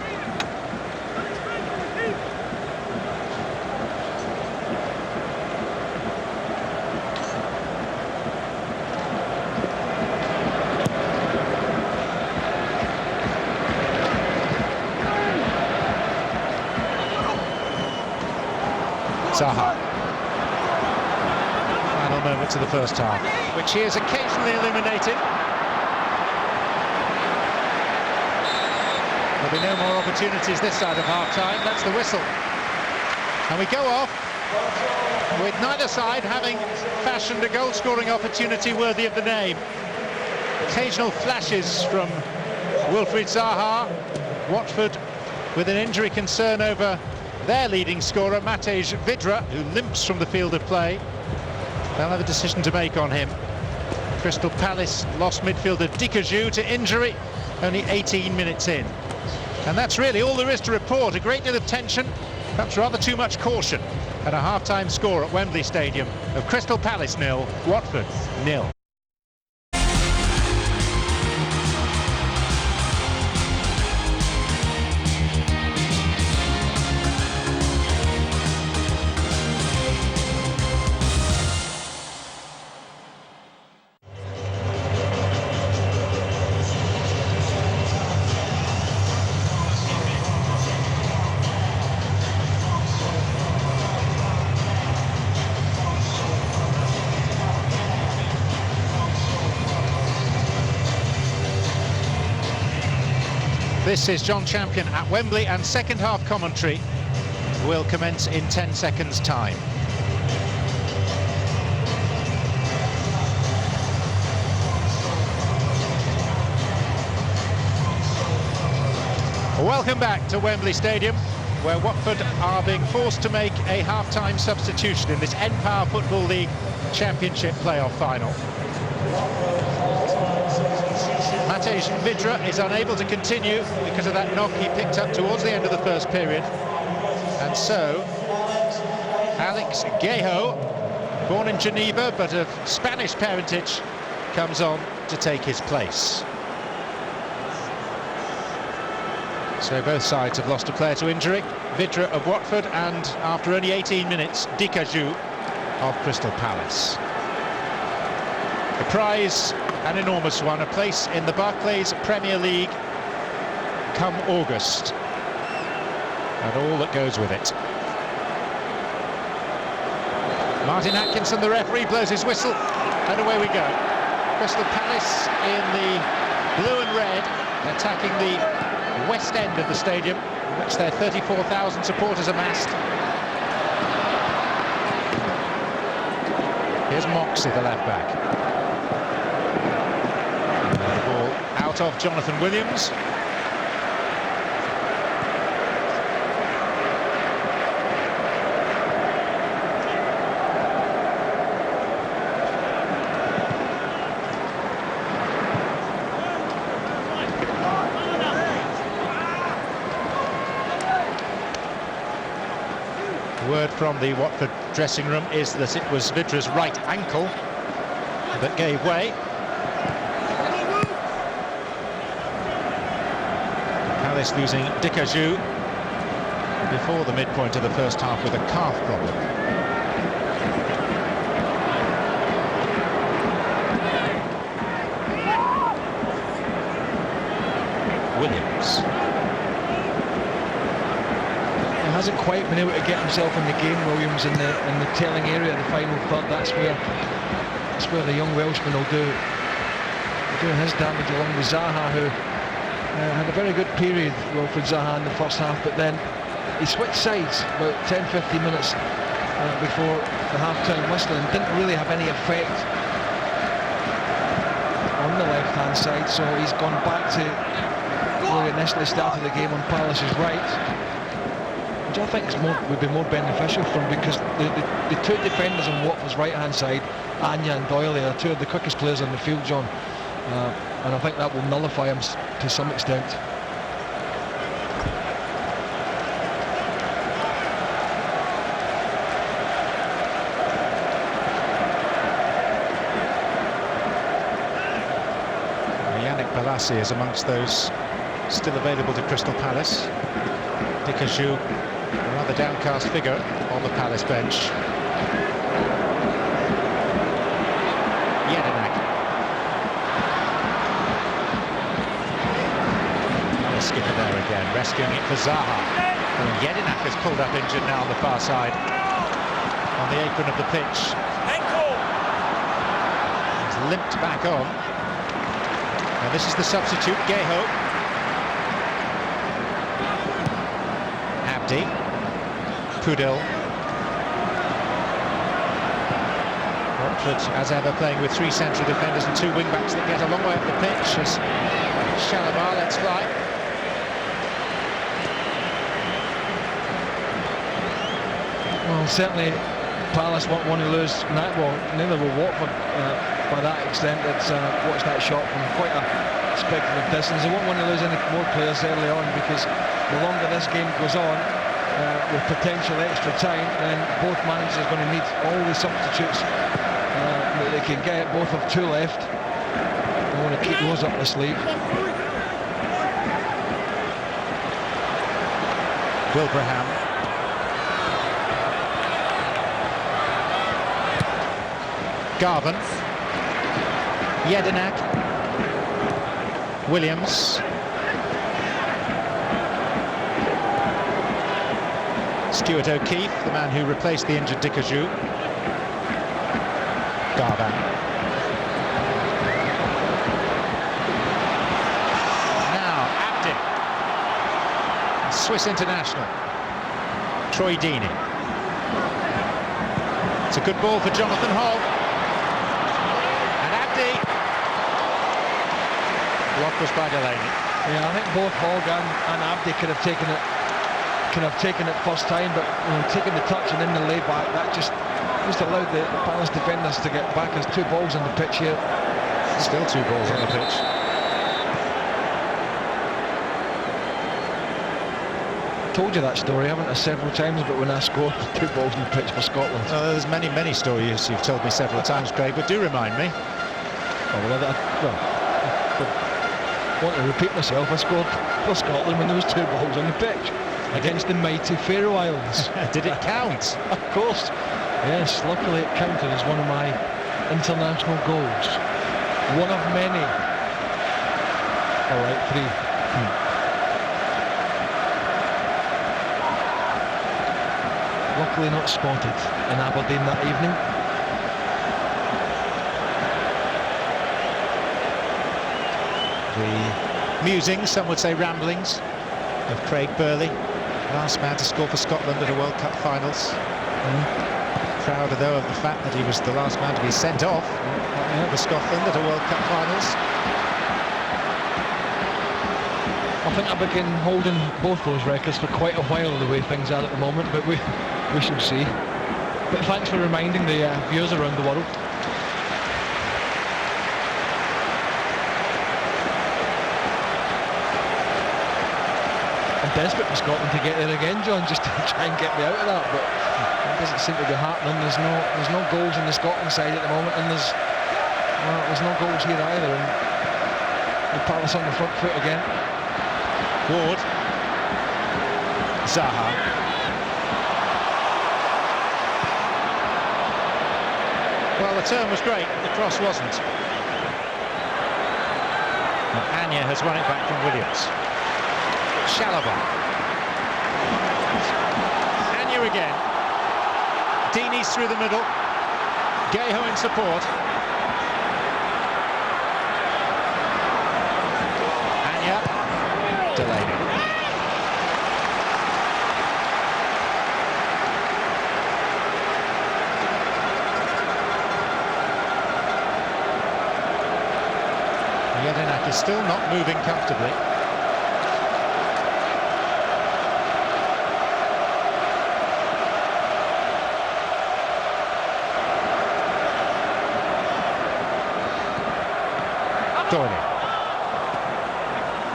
Zaha. Final moments of the first half, which he is occasionally illuminated. There'll be no more opportunities this side of half-time. That's the whistle. And we go off with neither side having fashioned a goal-scoring opportunity worthy of the name. Occasional flashes from Wilfried Zaha. Watford with an injury concern over their leading scorer, Matej Vydra, who limps from the field of play. They'll have a decision to make on him. Crystal Palace lost midfielder Dikaju to injury, only 18 minutes in. And that's really all there is to report. A great deal of tension, perhaps rather too much caution, and a half-time score at Wembley Stadium of Crystal Palace 0, Watford 0. This is John Champion at Wembley, and second half commentary will commence in 10 seconds' time. Welcome back to Wembley Stadium, where Watford are being forced to make a half-time substitution in this N-Power Football League Championship playoff final. Matej Vydra is unable to continue because of that knock he picked up towards the end of the first period. And so, Alex Guejo, born in Geneva but of Spanish parentage, comes on to take his place. So both sides have lost a player to injury. Vydra of Watford, and after only 18 minutes, Dikaju of Crystal Palace. The prize, an enormous one, a place in the Barclays Premier League come August, and all that goes with it. Martin Atkinson, the referee, blows his whistle, and away we go. Crystal Palace in the blue and red, attacking the west end of the stadium, in which their 34,000 supporters amassed. Here's Moxey, the left back. The ball out of Jonathan Williams. Word from the Watford dressing room is that it was Vydra's right ankle that gave way. Palace losing Dikaju before the midpoint of the first half with a calf problem. Williams. He hasn't quite been able to get himself in the game, Williams, in the telling area of the final third. That's where the young Welshman will do doing his damage, along with Zaha, who had a very good period, Wilfried Zaha, in the first half, but then he switched sides about 10-15 minutes before the half-time whistle and didn't really have any effect on the left-hand side, so he's gone back to where he initially started the game on Palace's right, which I think would be more beneficial for him, because the two defenders on Watford's right-hand side, Anya and Doyle, are two of the quickest players on the field, John. And I think that will nullify him to some extent. Yannick Bolasie is amongst those still available to Crystal Palace. Dickajoux, a rather downcast figure on the Palace bench. Skipper there again, rescuing it for Zaha. And Jedinak is pulled up injured now on the far side, on the apron of the pitch. He's limped back on. And this is the substitute, Geho. Abdi. Pudil. Watford, as ever, playing with three central defenders and two wing-backs that get a long way up the pitch. As Shalimar lets fly. Well, certainly Palace won't want to lose. Well, neither will Watford by that extent. It's watched that shot from quite a speculative distance. They won't want to lose any more players early on, because the longer this game goes on, with potential extra time, then both managers are going to need all the substitutes that they can get. Both have two left. They want to keep those up the sleeve. Wilbraham. Garvan. Jedinak. Williams. Stuart O'Keefe, the man who replaced the injured Dickajoux. Garvan. Now Abdi. Swiss international. Troy Deeney. It's a good ball for Jonathan Hogg. And Abdi. Blocked was by Delaney. Yeah, I think both Hogg and Abdi could have taken it first time, but taking the touch and then the lay back, that just allowed the Palace defenders to get back. There's two balls on the pitch here. Still two balls on the pitch. Told you that story, haven't I, several times, but when I scored 2 balls on the pitch for Scotland. There's many stories you've told me several times, Craig, but do remind me. I want to repeat myself. I scored for Scotland when there was 2 balls on the pitch against the mighty Faroe Islands. Did it count? Of course. Yes, luckily it counted as one of my international goals. One of many. All right, 3. Luckily not spotted in Aberdeen that evening. The musings, some would say ramblings, of Craig Burley, last man to score for Scotland at a World Cup finals. Prouder though of the fact that he was the last man to be sent off for Scotland at a World Cup finals. I think I begin holding both those records for quite a while, the way things are at the moment, but we shall see. But thanks for reminding the viewers around the world. I'm desperate for Scotland to get there again, John, just to try and get me out of that, but it doesn't seem to be happening. There's no goals in the Scotland side at the moment, and there's no goals here either, and the Palace on the front foot again. Ward. Zaha. Well, the turn was great, the cross wasn't. And Anya has won it back from Williams. Shalaba. Anya again. Deeney's through the middle. Gayho in support. Anya. Delaney. Jedinak is still not moving comfortably. Doyle.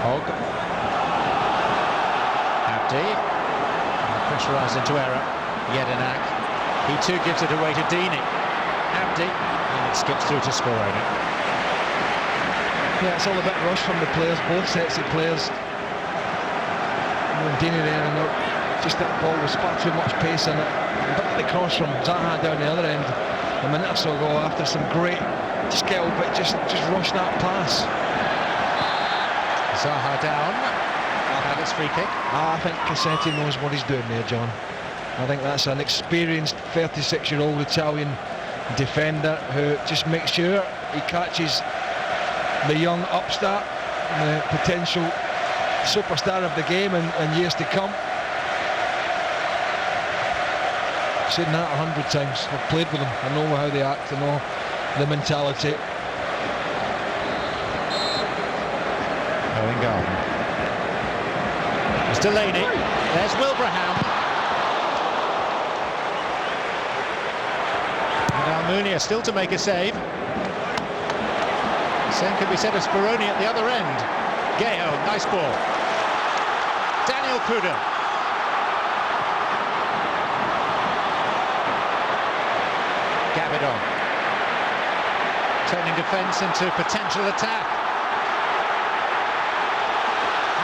Hogg. Abdi. Pressurised into error. Jedinak. He too gives it away to Deeney. Abdi. And it skips through to score on it. Yeah, it's all a bit rushed from the players, both sets of players. And Deeney there, and just that ball was far too much pace in it. But the cross from Zaha down the other end a minute or so ago after some great skill, but just rushed that pass. Zaha down. And it's free kick. I think Cassetti knows what he's doing there, John. I think that's an experienced 36-year-old Italian defender who just makes sure he catches the young upstart, the potential superstar of the game in years to come. I've seen that 100 times. I've played with them. I know how they act. I know the mentality. Owen Garden. There's Delaney. There's Wilbraham. And Almunia still to make a save. Same could be said of Speroni at the other end. Gayho, nice ball. Daniel Prudhomme. Gabidon. Turning defence into potential attack.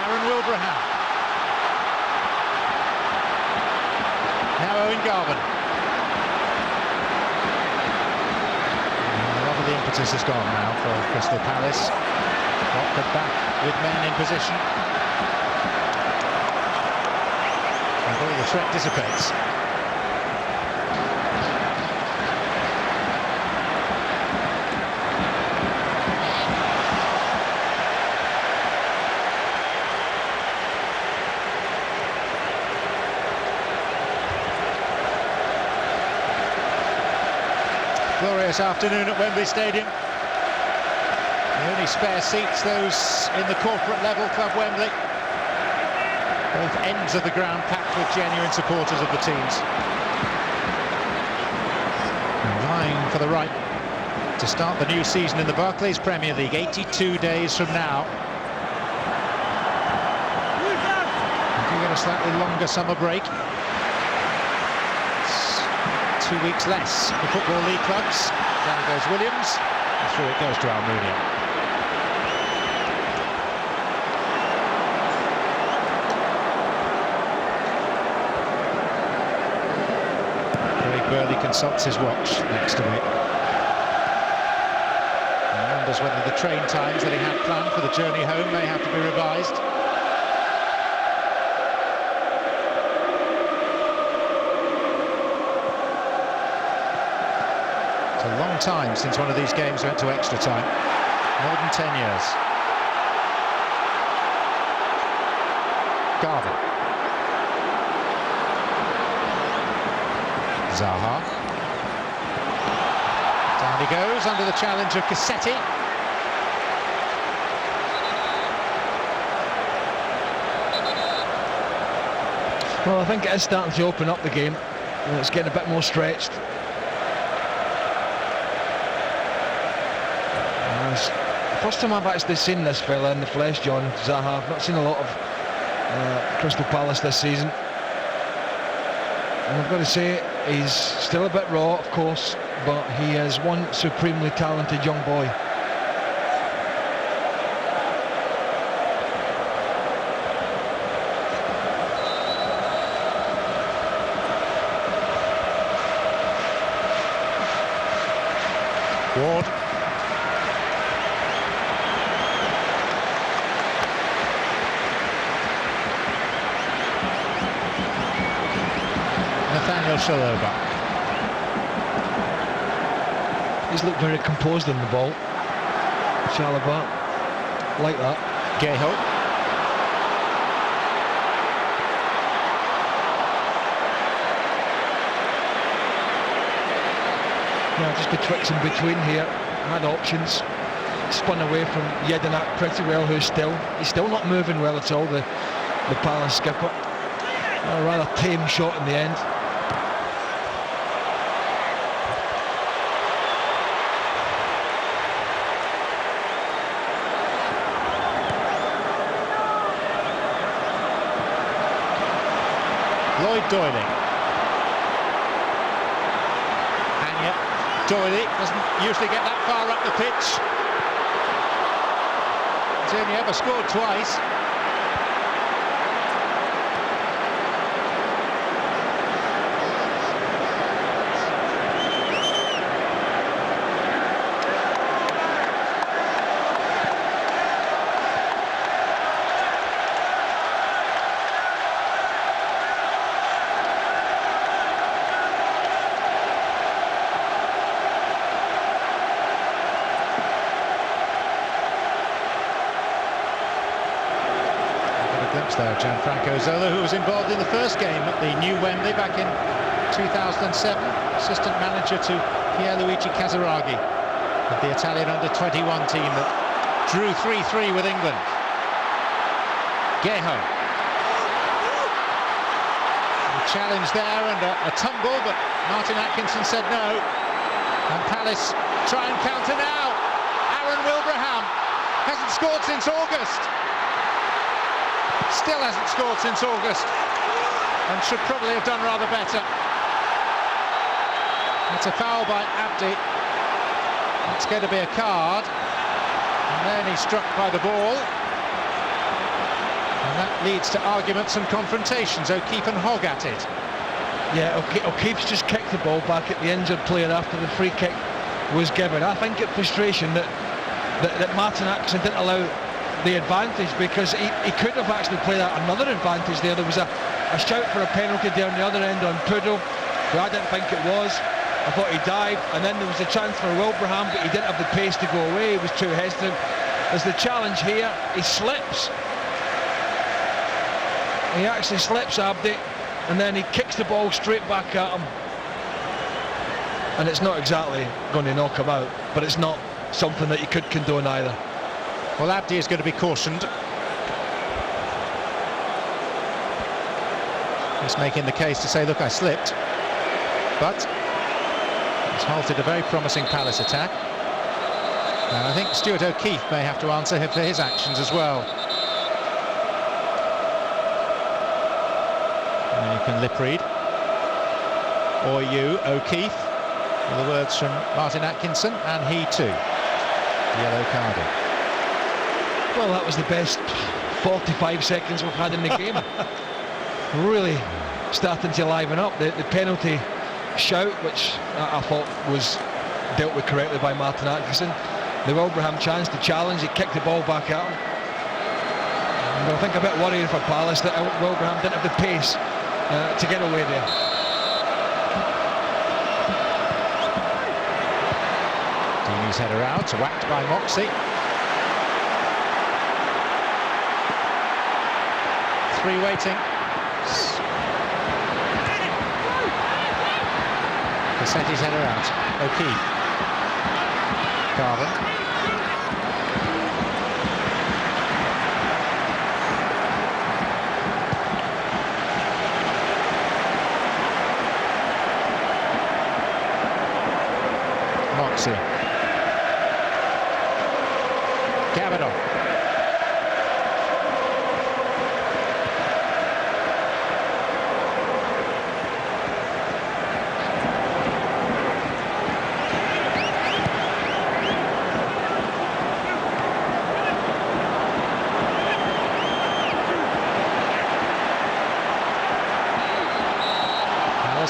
Aaron Wilbraham. Now Owen Garvin. The impetus is gone now for Crystal Palace. Watford back with men in position. And all the threat dissipates. Glorious afternoon at Wembley Stadium. The only spare seats, those in the corporate level, Club Wembley. Both ends of the ground packed with genuine supporters of the teams. And vying for the right to start the new season in the Barclays Premier League 82 days from now. And you get a slightly longer summer break. 2 weeks less for Football League clubs. Down goes Williams, and through it goes to Almunia. Craig Burley consults his watch next to it. And wonders whether the train times that he had planned for the journey home may have to be revised. A long time since one of these games went to extra time. More than 10 years. Garvin. Zaha. Down he goes under the challenge of Cassetti. Well, I think it is starting to open up the game. It's getting a bit more stretched. First time I've actually seen this fella in the flesh, John, Zaha. I've not seen a lot of Crystal Palace this season. And I've got to say, he's still a bit raw, of course, but he is one supremely talented young boy. Ward. Nathaniel Shalhoub. He's looked very composed on the ball. Shalhoub, like that. Cahill. Yeah, just betwixt and between here. Had options. Spun away from Jedinak pretty well, he's still not moving well at all, the Palace skipper. A rather tame shot in the end. Lloyd Doyley. And yet Doyley doesn't usually get that far up the pitch. He's only ever scored twice. There, Gianfranco Zola, who was involved in the first game at the new Wembley back in 2007, assistant manager to Pierluigi Casaraghi of the Italian under-21 team that drew 3-3 with England. Geho. A challenge there and a tumble, but Martin Atkinson said no. And Palace try and counter now. Aaron Wilbraham hasn't scored since August. Still hasn't scored since August and should probably have done rather better. It's a foul by Abdi. It's going to be a card. And then he's struck by the ball. And that leads to arguments and confrontations. O'Keefe and Hogg at it. Yeah, O'Keefe's just kicked the ball back at the injured player after the free kick was given. I think at frustration that Martin Atkinson didn't allow the advantage, because he could have actually played out another advantage there. There was a shout for a penalty down the other end on Pudo, who I didn't think it was. I thought he dived, and then there was a chance for Wilbraham, but he didn't have the pace to go away. He was too hesitant. There's the challenge here. He slips. He actually slips, Abdi, and then he kicks the ball straight back at him. And it's not exactly going to knock him out, but it's not something that you could condone either. Well, Abdi is going to be cautioned. He's making the case to say, look, I slipped. But it's halted a very promising Palace attack. And I think Stuart O'Keefe may have to answer for his actions as well. And you can lip read. Or you, O'Keefe. The words from Martin Atkinson, and he too. Yellow carded. Well, that was the best 45 seconds we've had in the game. Really starting to liven up. The penalty shout, which I thought was dealt with correctly by Martin Atkinson. The Wilbraham chance to challenge, he kicked the ball back at him. And I think a bit worrying for Palace that Wilbraham didn't have the pace to get away there. Deeney's header out, whacked by Moxey. Three waiting. Cassetti's header out. O'Keefe. Garvin. Moxey. Gavadon.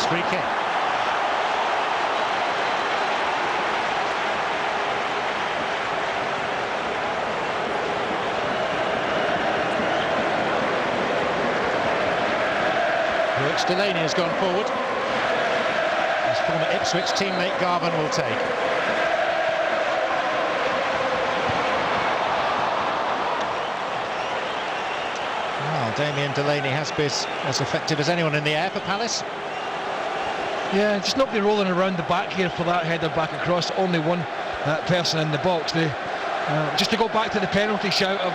Free kick. which Delaney has gone forward. His former Ipswich teammate Garvin will take. Well, Damien Delaney has been as effective as anyone in the air for Palace. Yeah, just not be rolling around the back here for that header back across. Only one person in the box. Just to go back to the penalty shout of...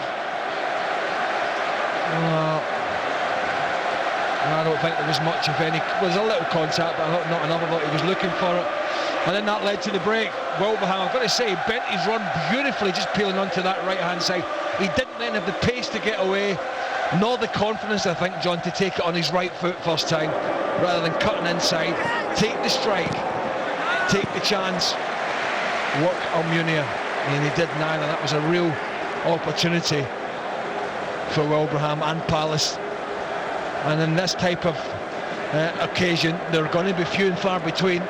I don't think there was much of any. There was a little contact, but not enough of it. He was looking for it. And then that led to the break. Wilbraham, I've got to say, bent his run beautifully, just peeling onto that right-hand side. He didn't then have the pace to get away, nor the confidence, I think, John, to take it on his right foot first time, rather than cutting inside. Take the strike, take the chance, work Almunia. And he did neither. That was a real opportunity for Wilbraham and Palace. And in this type of occasion, they're going to be few and far between.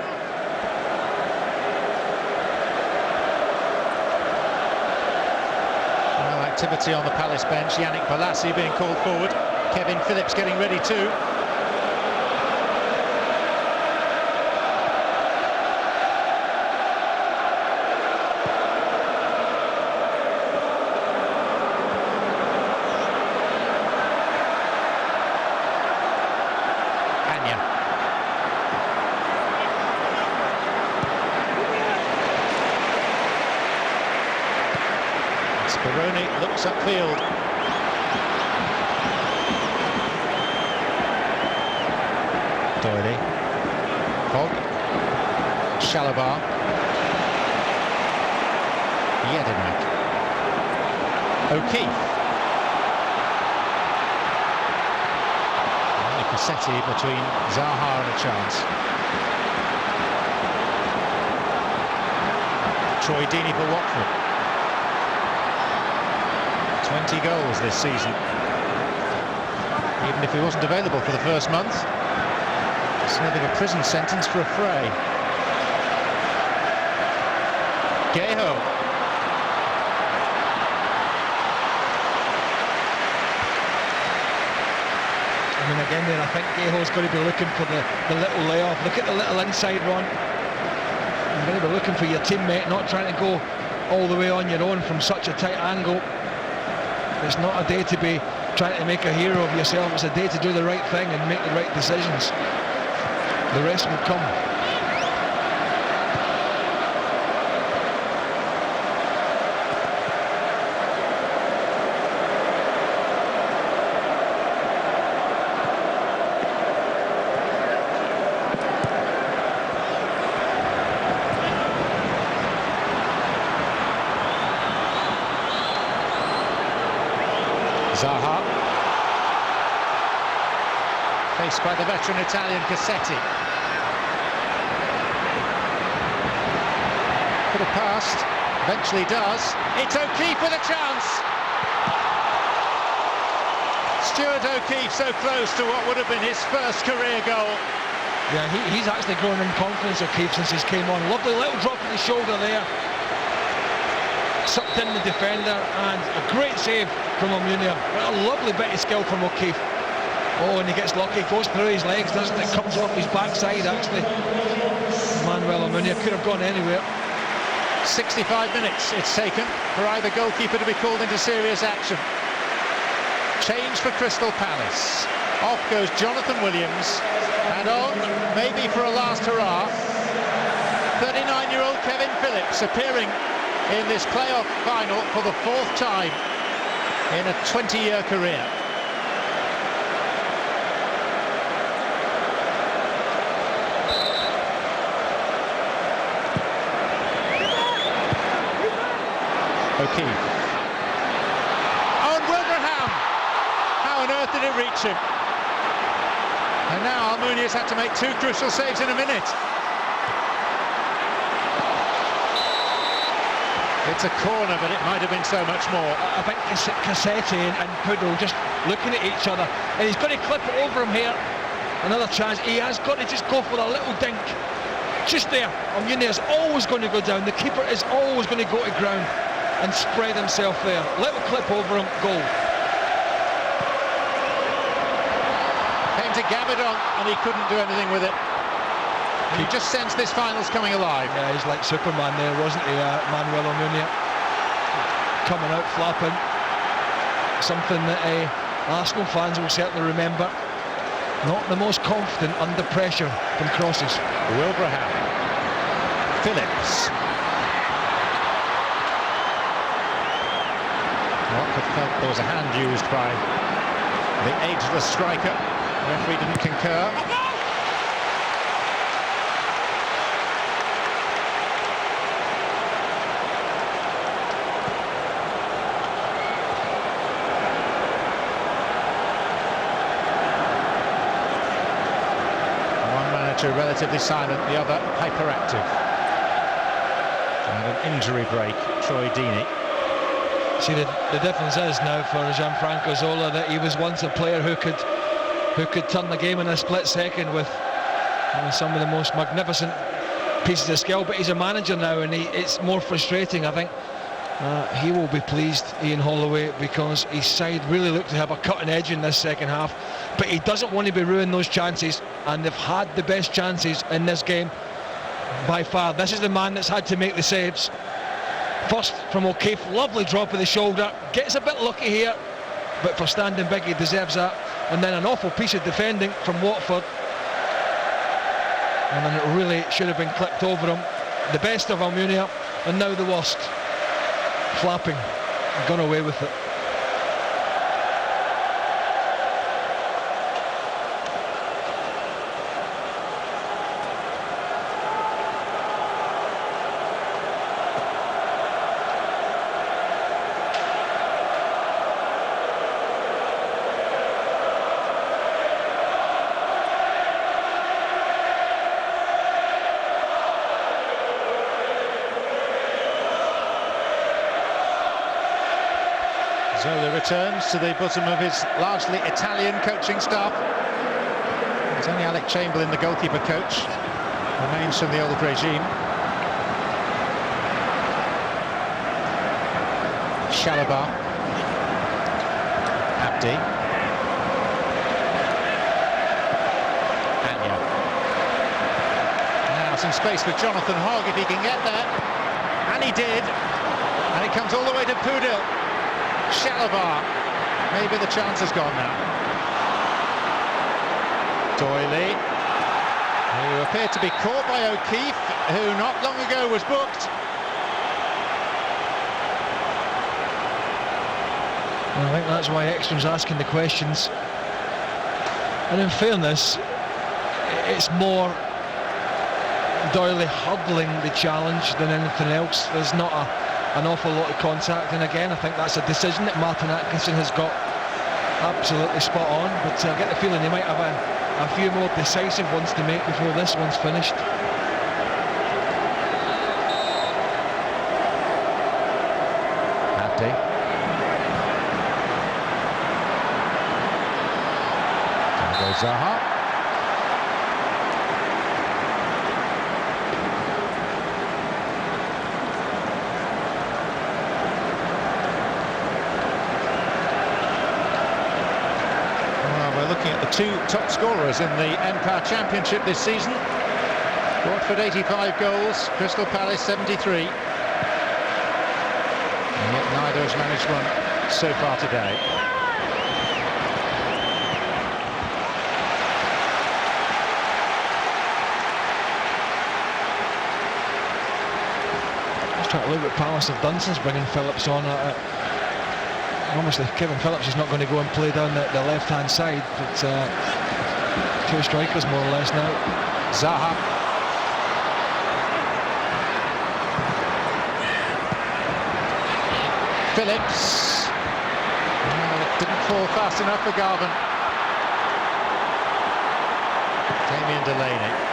Well, activity on the Palace bench. Yannick Bolasie being called forward. Kevin Phillips getting ready too. Speroni looks upfield. Doyle. Hogg. Shalabar. Jedinak. O'Keefe. Cassetti between Zaha and a chance. Troy Deeney for Watford. 20 goals this season. Even if he wasn't available for the first month, serving a prison sentence for a fray. Geho. I mean, again there, I think Geho's going to be looking for the little layoff. Look at the little inside run. You're going to be looking for your teammate, not trying to go all the way on your own from such a tight angle. It's not a day to be trying to make a hero of yourself. It's a day to do the right thing and make the right decisions. The rest will come. Zaha, faced by the veteran Italian Cassetti. Could have passed, eventually does. It's O'Keefe with a chance! Stuart O'Keefe so close to what would have been his first career goal. Yeah, he's actually grown in confidence, O'Keefe, since he's came on. Lovely little drop in the shoulder there. Sucked in the defender, and a great save from Almunia. What a lovely bit of skill from O'Keefe. Oh, and he gets lucky, goes through his legs, doesn't it? Comes off his backside, actually. Manuel Almunia could have gone anywhere. 65 minutes it's taken for either goalkeeper to be called into serious action. Change for Crystal Palace. Off goes Jonathan Williams, and on, maybe for a last hurrah, 39-year-old Kevin Phillips appearing in this playoff final for the fourth time in a 20-year career. O'Keefe. Oh, and Wilbraham! How on earth did it reach him? And now Almunia's had to make two crucial saves in a minute. It's a corner, but it might have been so much more. I think Cassetti and Poodle just looking at each other, and he's going to clip it over him here. Another chance. He has got to just go for a little dink. Just there. Almunia's always going to go down. The keeper is always going to go to ground and spread himself there. Little clip over him, goal. Came to Gabidon, and he couldn't do anything with it. And you just sense this final's coming alive. Yeah, he's like Superman there, wasn't he, Manuel Almunia? Coming out flapping. Something that Arsenal fans will certainly remember. Not the most confident under pressure from crosses. Wilbraham. Phillips. Watford felt there was a hand used by the ageless striker. The referee didn't concur. One manager relatively silent, the other hyperactive. And an injury break, Troy Deeney. See, the difference is now for Gianfranco Zola that he was once a player who could turn the game in a split second with some of the most magnificent pieces of skill, but he's a manager now, and it's more frustrating. I think he will be pleased, Ian Holloway, because his side really looked to have a cutting edge in this second half, but he doesn't want to be ruining those chances, and they've had the best chances in this game by far. This is the man that's had to make the saves. First from O'Keefe, lovely drop of the shoulder, gets a bit lucky here, but for standing big he deserves that. And then an awful piece of defending from Watford, and then it really should have been clipped over him. The best of Almunia, and now the worst. Flapping, gone away with it. Zola returns to the bosom of his largely Italian coaching staff. It's only Alec Chamberlain, the goalkeeper coach, remains from the old regime. Chalobah. Abdi. Anya. Now some space for Jonathan Hogg if he can get there. And he did. And it comes all the way to Pudil. Chalobah, maybe the chance has gone now. Doyley, who appeared to be caught by O'Keefe, who not long ago was booked. And I think that's why Ekstrom's asking the questions. And in fairness, it's more Doyley hurdling the challenge than anything else. There's not an awful lot of contact, and again I think that's a decision that Martin Atkinson has got absolutely spot on, but I get the feeling he might have a few more decisive ones to make before this one's finished. Abdi. There goes Zaha. Looking at the two top scorers in the Empire Championship this season. Watford 85 goals, Crystal Palace 73. And yet neither has managed one so far today. Just trying to look what Palace have done since bringing Phillips on. Obviously Kevin Phillips is not going to go and play down the left-hand side, but two strikers more or less now. Zaha. Phillips. Well, it didn't fall fast enough for Garvin. Damien Delaney.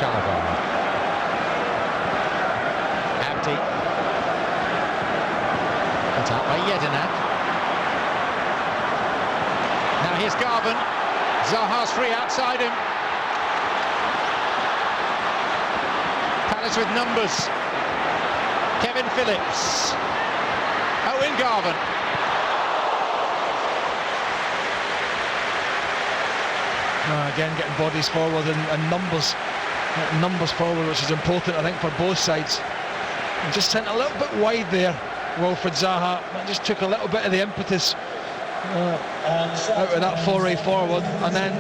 Chalobah. Abdi. Cut out by Yedinak. here's Garvin. Zaha's free outside him. Palace with numbers. Kevin Phillips. Owen Garvin. Again, getting bodies forward and numbers forward, which is important, I think, for both sides. And just sent a little bit wide there, Wilfried Zaha. That just took a little bit of the impetus out of that foray forward, and then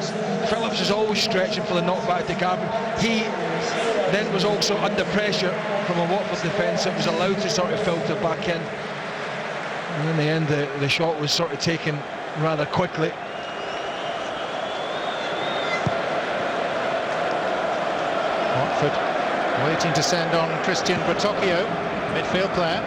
Phillips is always stretching for the knockback to Garvin. He then was also under pressure from a Watford defence that was allowed to sort of filter back in, and in the end the shot was sort of taken rather quickly. Watford waiting to send on Christian Bertocchio, midfield player.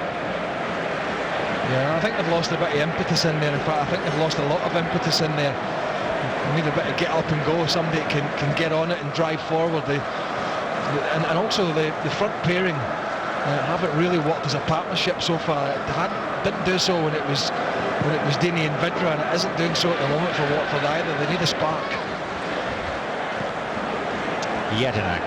Yeah, I think they've lost a bit of impetus in there. In fact, I think they've lost a lot of impetus in there. They need a bit of get up and go, somebody that can get on it and drive forward. And also the front pairing haven't really worked as a partnership so far. It didn't do so when it was Deeney and Vidra, and it isn't doing so at the moment for Watford either. They need a spark. Jedinak.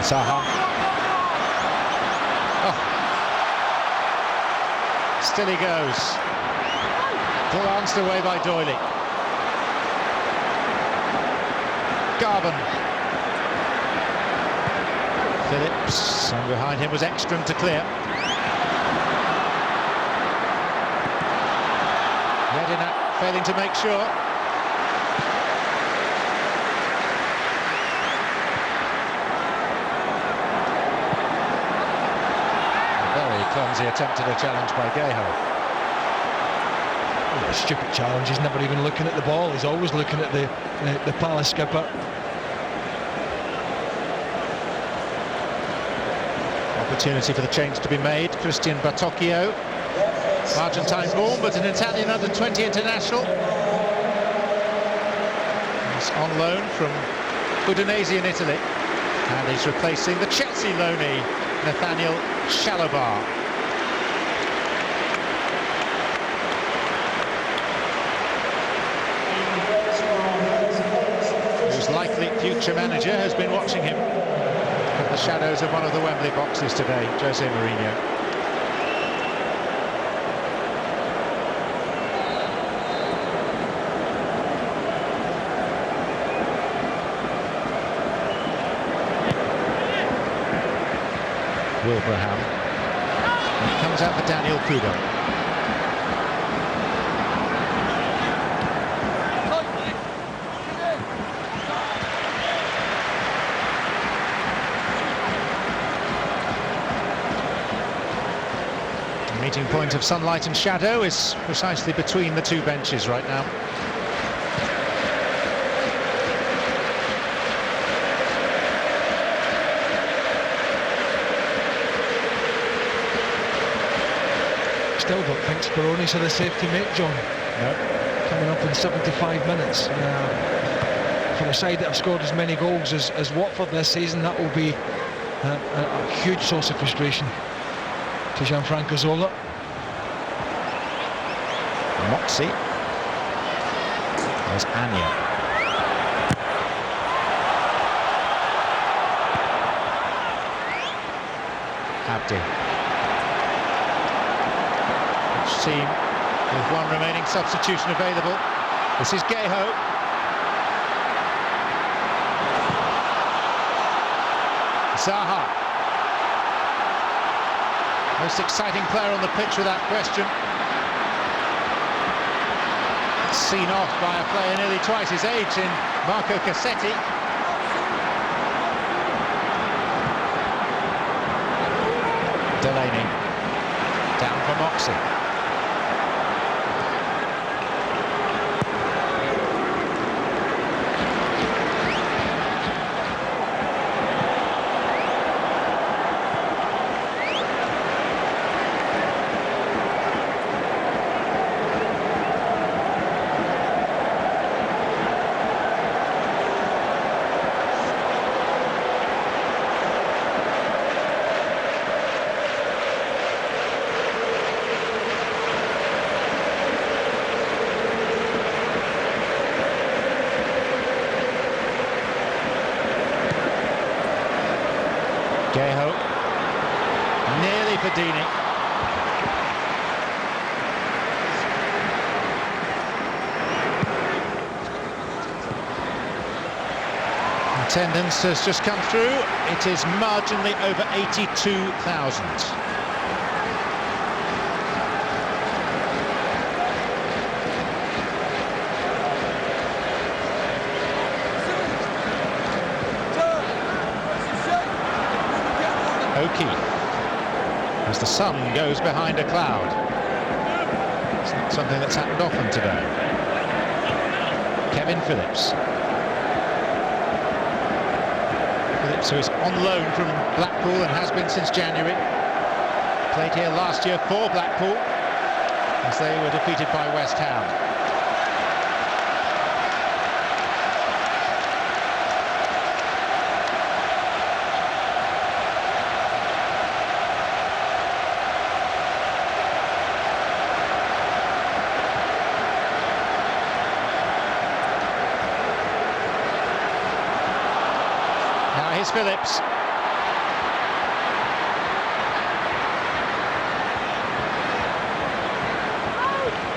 Zaha. Oh. Still he goes. Glanced away by Doyley. Garvin. Phillips, and behind him was Ekstrom to clear. Jedinak failing to make sure. Clumsy attempt at a challenge by Gayho. Oh, a stupid challenge. He's never even looking at the ball. He's always looking at the Palace skipper. Opportunity for the change to be made. Christian Bertocchio, Argentine born but an Italian under-20 international. He's on loan from Udinese in Italy, and he's replacing the Chelsea loanee Nathaniel Shalabar. Whose likely future manager has been watching him from the shadows of one of the Wembley boxes today, Jose Mourinho. Wilbraham. He comes out for Daniel Kudo. The meeting point of sunlight and shadow is precisely between the two benches right now. Still don't think Speroni's had a safety mate, John. No. Coming up in 75 minutes. For a side that have scored as many goals as Watford this season, that will be a huge source of frustration to Gianfranco Zola. Moxie. There's Anya. Abdi. Team with one remaining substitution available. This is Gayho. Zaha. Most exciting player on the pitch without question. Seen off by a player nearly twice his age in Marco Cassetti. Delaney. Down for Moxie. Geho. Nearly for Dini. Attendance has just come through. It is marginally over 82,000. O'Keefe, as the sun goes behind a cloud. It's not something that's happened often today. Kevin Phillips. Phillips, who is on loan from Blackpool and has been since January. Played here last year for Blackpool as they were defeated by West Ham. Here's Phillips.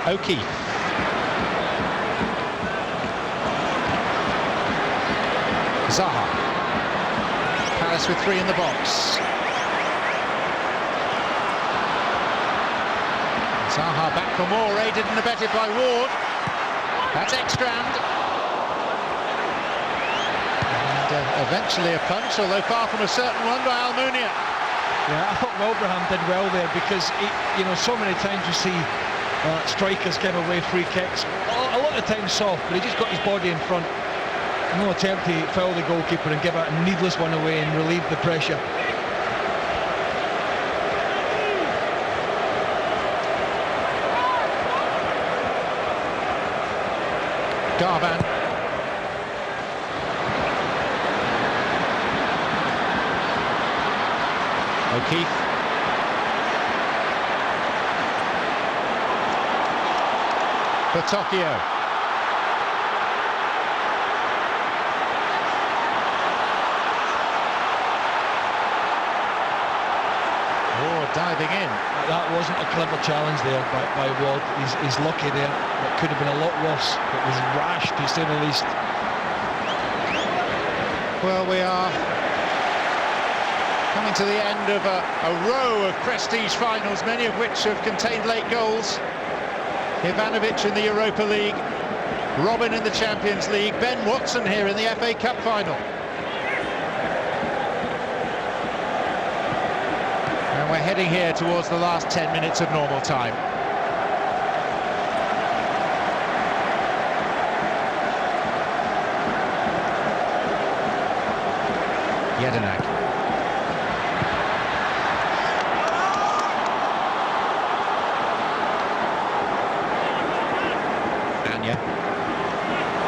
O'Keefe. Zaha. Palace with 3 in the box. Zaha back for more, aided and abetted by Ward. That's Ekstrand. Eventually a punch, although far from a certain one, by Almunia. Yeah, I thought Wilbraham did well there because, you know, so many times you see strikers give away free kicks. A lot of times soft, but he just got his body in front. No attempt to foul the goalkeeper and give out a needless one away and relieve the pressure. Garvan. O'Keefe. For Tokyo. Diving in. That wasn't a clever challenge there by Ward. He's lucky there. It could have been a lot worse. It was rash, to say the least. Well, we are coming to the end of a row of prestige finals, many of which have contained late goals. Ivanovic in the Europa League, Robin in the Champions League, Ben Watson here in the FA Cup final. And we're heading here towards the last 10 minutes of normal time. Jedinak. Anya.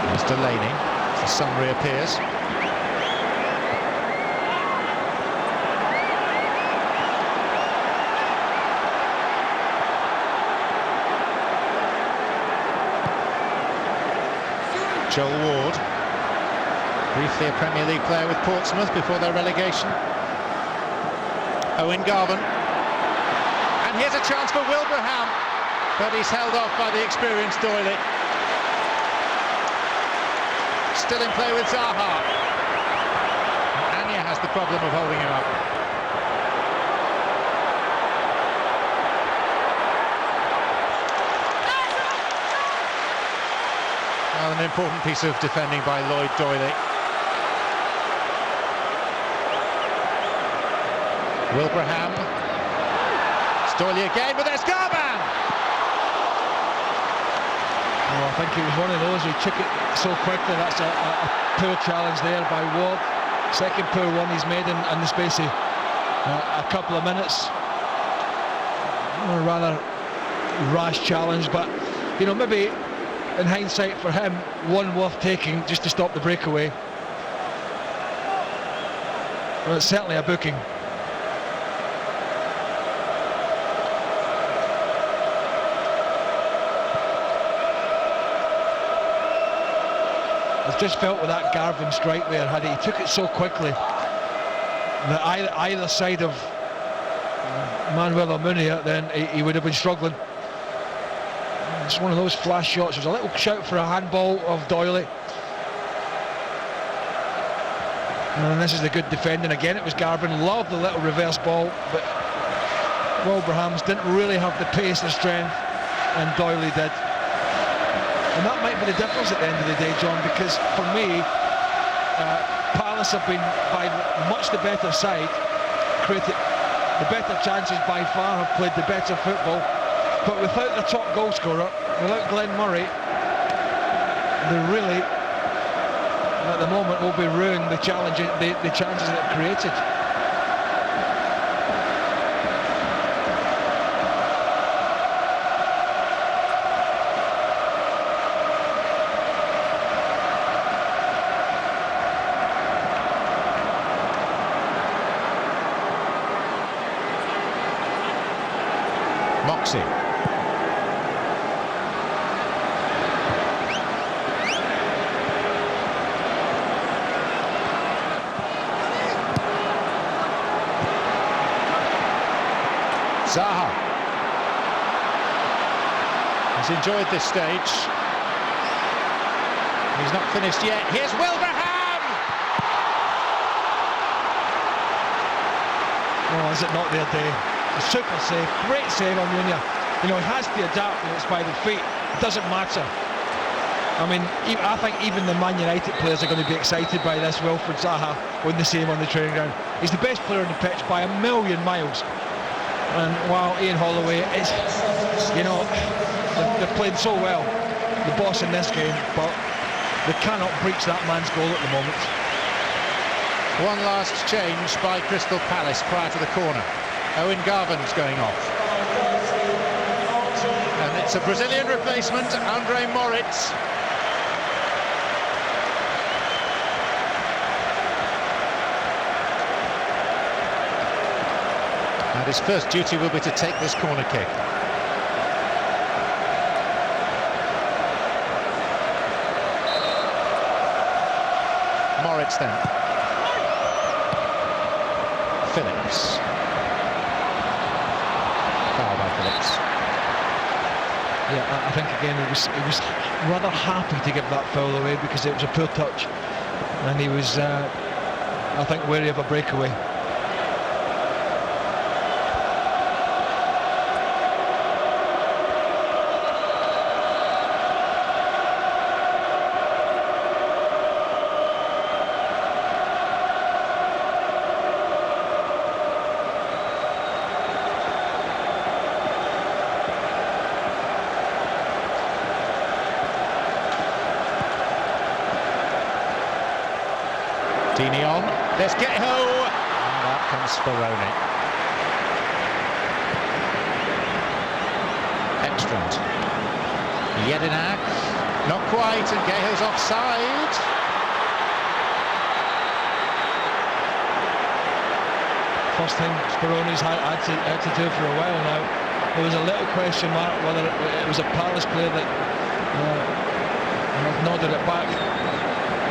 There's Delaney. The sun reappears. Joel Ward, briefly a Premier League player with Portsmouth before their relegation. Owen Garvan, and here's a chance for Wilbraham, but he's held off by the experienced Doyley. Still in play with Zaha. Anya has the problem of holding him up. Well, an important piece of defending by Lloyd Doyley. Wilbraham. It's Doyley again, but there's Garvan! Oh, I think it was one of those, he took it so quickly. That's a poor challenge there by Ward. Second poor one he's made in the space of a couple of minutes. A rather rash challenge, but, you know, maybe in hindsight for him, one worth taking just to stop the breakaway. Well, it's certainly a booking. I've just felt with that Garvan strike there, he took it so quickly. either side of Manuel Almunia, then he would have been struggling. It's one of those flash shots. There's a little shout for a handball of Doyley. And this is the good defending. Again, it was Garvin. Loved the little reverse ball, but Wilbrahams didn't really have the pace and strength, and Doyley did. And that might be the difference at the end of the day, John, because for me, Palace have been by much the better side, created the better chances by far, have played the better football, but without the top goal scorer, without Glenn Murray, they really, at the moment, will be ruining the chances that are created. Moxie. Zaha. He's enjoyed this stage. He's not finished yet. Here's Wilbraham! Oh, is it not their day? A super save, great save on Munia. You know, he has to adapt when it's by the feet. It doesn't matter. I mean, I think even the Man United players are going to be excited by this. Wilfred Zaha when they see him on the training ground. He's the best player on the pitch by a million miles. And while Ian Holloway is, you know, they're playing so well, the boss in this game, but they cannot breach that man's goal at the moment. One last change by Crystal Palace prior to the corner. Owen Garvin's going off. And it's a Brazilian replacement, Andre Moritz. And his first duty will be to take this corner kick. Moritz then. Phillips. Foul by Phillips. Yeah, I think again he was rather happy to give that foul away because it was a poor touch, and he was, I think, wary of a breakaway. Dini on, let's get ho! And out comes Speroni. Ekstrand. Jedinak, not quite, and Geho's offside. First thing Speroni's had to do for a while now. There was a little question mark whether it was a Palace player that nodded it back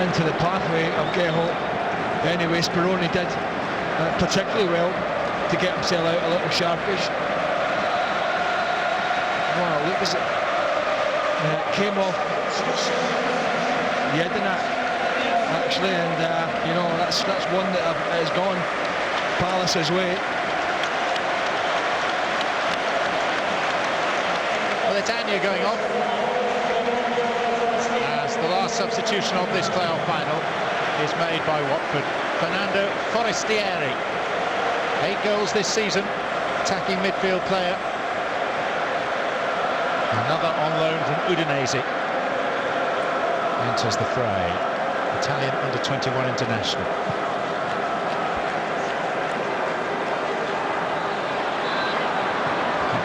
into the pathway of Geho. Anyway, Speroni did particularly well to get himself out a little sharpish. Wow, look as it came off Jedinak actually, and you know, that's one that has gone Palace's way. Well, it's Anya going off as the last substitution of this playoff final is made by Watford. Fernando Forestieri, 8 goals this season, attacking midfield player. Another on loan from Udinese enters the fray. Italian under-21 international.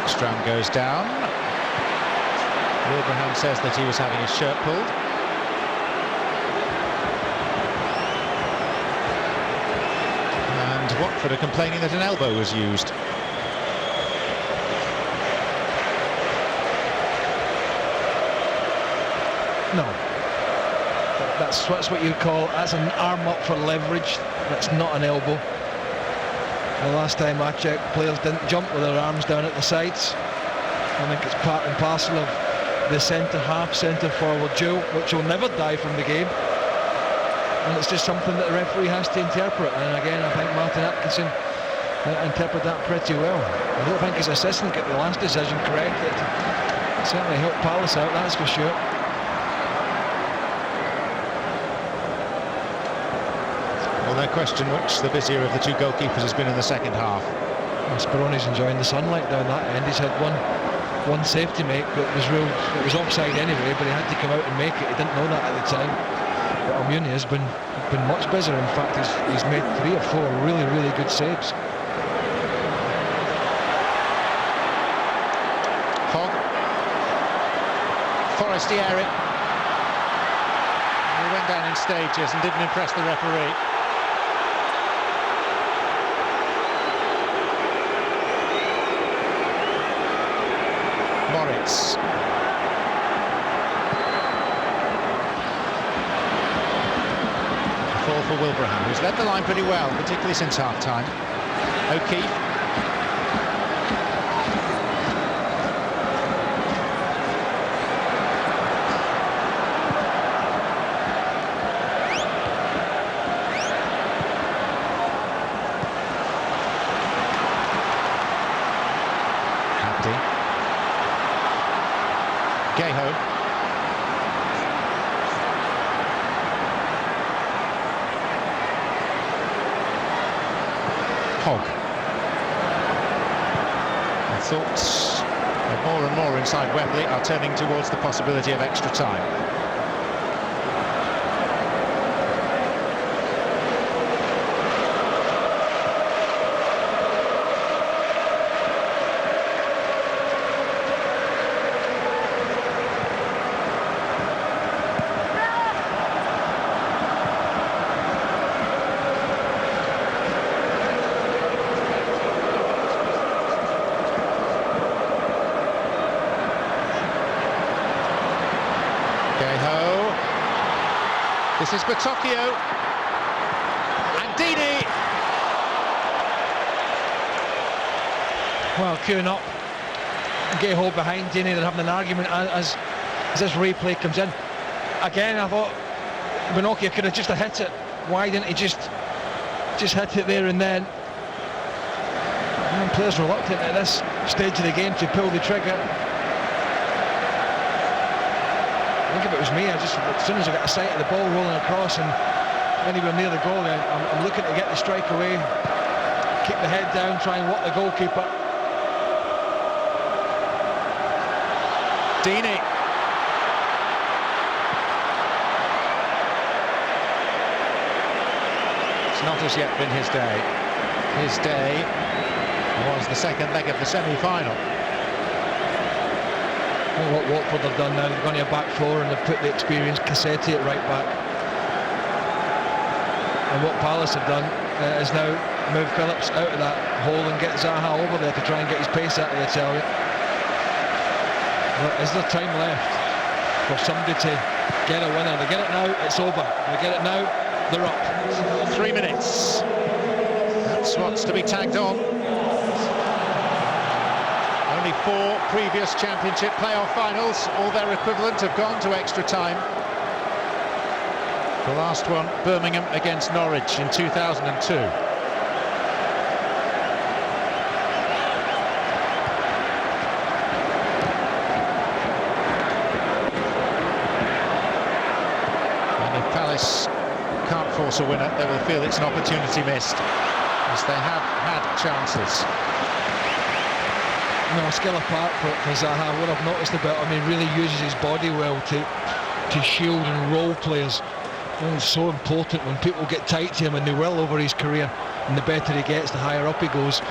Ekstrand goes down. Wilbraham says that he was having his shirt pulled. And Watford are complaining that an elbow was used. No. That's what you call, that's an arm up for leverage. That's not an elbow. The last time I checked, players didn't jump with their arms down at the sides. I think it's part and parcel of the centre-half, centre-forward duel, which will never die from the game. And it's just something that the referee has to interpret. And again, I think Martin Atkinson interpreted that pretty well. I don't think his assistant got the last decision correct. It certainly helped Palace out, that's for sure. Well, no question which the busier of the two goalkeepers has been in the second half. Speroni's enjoying the sunlight down that end. He's had one save to make, but it was offside anyway, but he had to come out and make it. He didn't know that at the time. But Almunia has been much busier. In fact, he's made 3 or 4 really, really good saves. Hogg. Forestieri. He went down in stages and didn't impress the referee. Moritz. Fall for Wilbraham, who's led the line pretty well, particularly since half-time. O'Keefe. Gayho. Hogg. The thoughts of more and more inside Wembley are turning towards the possibility of extra time. This is Batocchio and Dini. Well, queuing up, Gayho behind Dini. They're having an argument as this replay comes in. Again, I thought Batocchio could have just hit it. Why didn't he just hit it there and then? And players reluctant at this stage of the game to pull the trigger. I think if it was me, as soon as I got a sight of the ball rolling across and anywhere near the goal, I'm looking to get the strike away, keep the head down, try and walk the goalkeeper. Dini. It's not as yet been his day. His day was the second leg of the semi-final. What Watford have done now, they've gone to a back 4 and they've put the experienced Cassetti at right back. And what Palace have done is now move Phillips out of that hole and get Zaha over there to try and get his pace out of the Italian. But is there time left for somebody to get a winner? They get it now, it's over. They get it now, they're up. 3 minutes. That's what's to be tagged on. Only 4 previous Championship playoff finals, all their equivalent, have gone to extra time. The last one, Birmingham against Norwich in 2002. And if Palace can't force a winner, they will feel it's an opportunity missed, as they have had chances. No, skill apart for Zaha. What I've noticed about him, he really uses his body well to shield and roll players. It's so important when people get tight to him, and they will over his career, and the better he gets, the higher up he goes.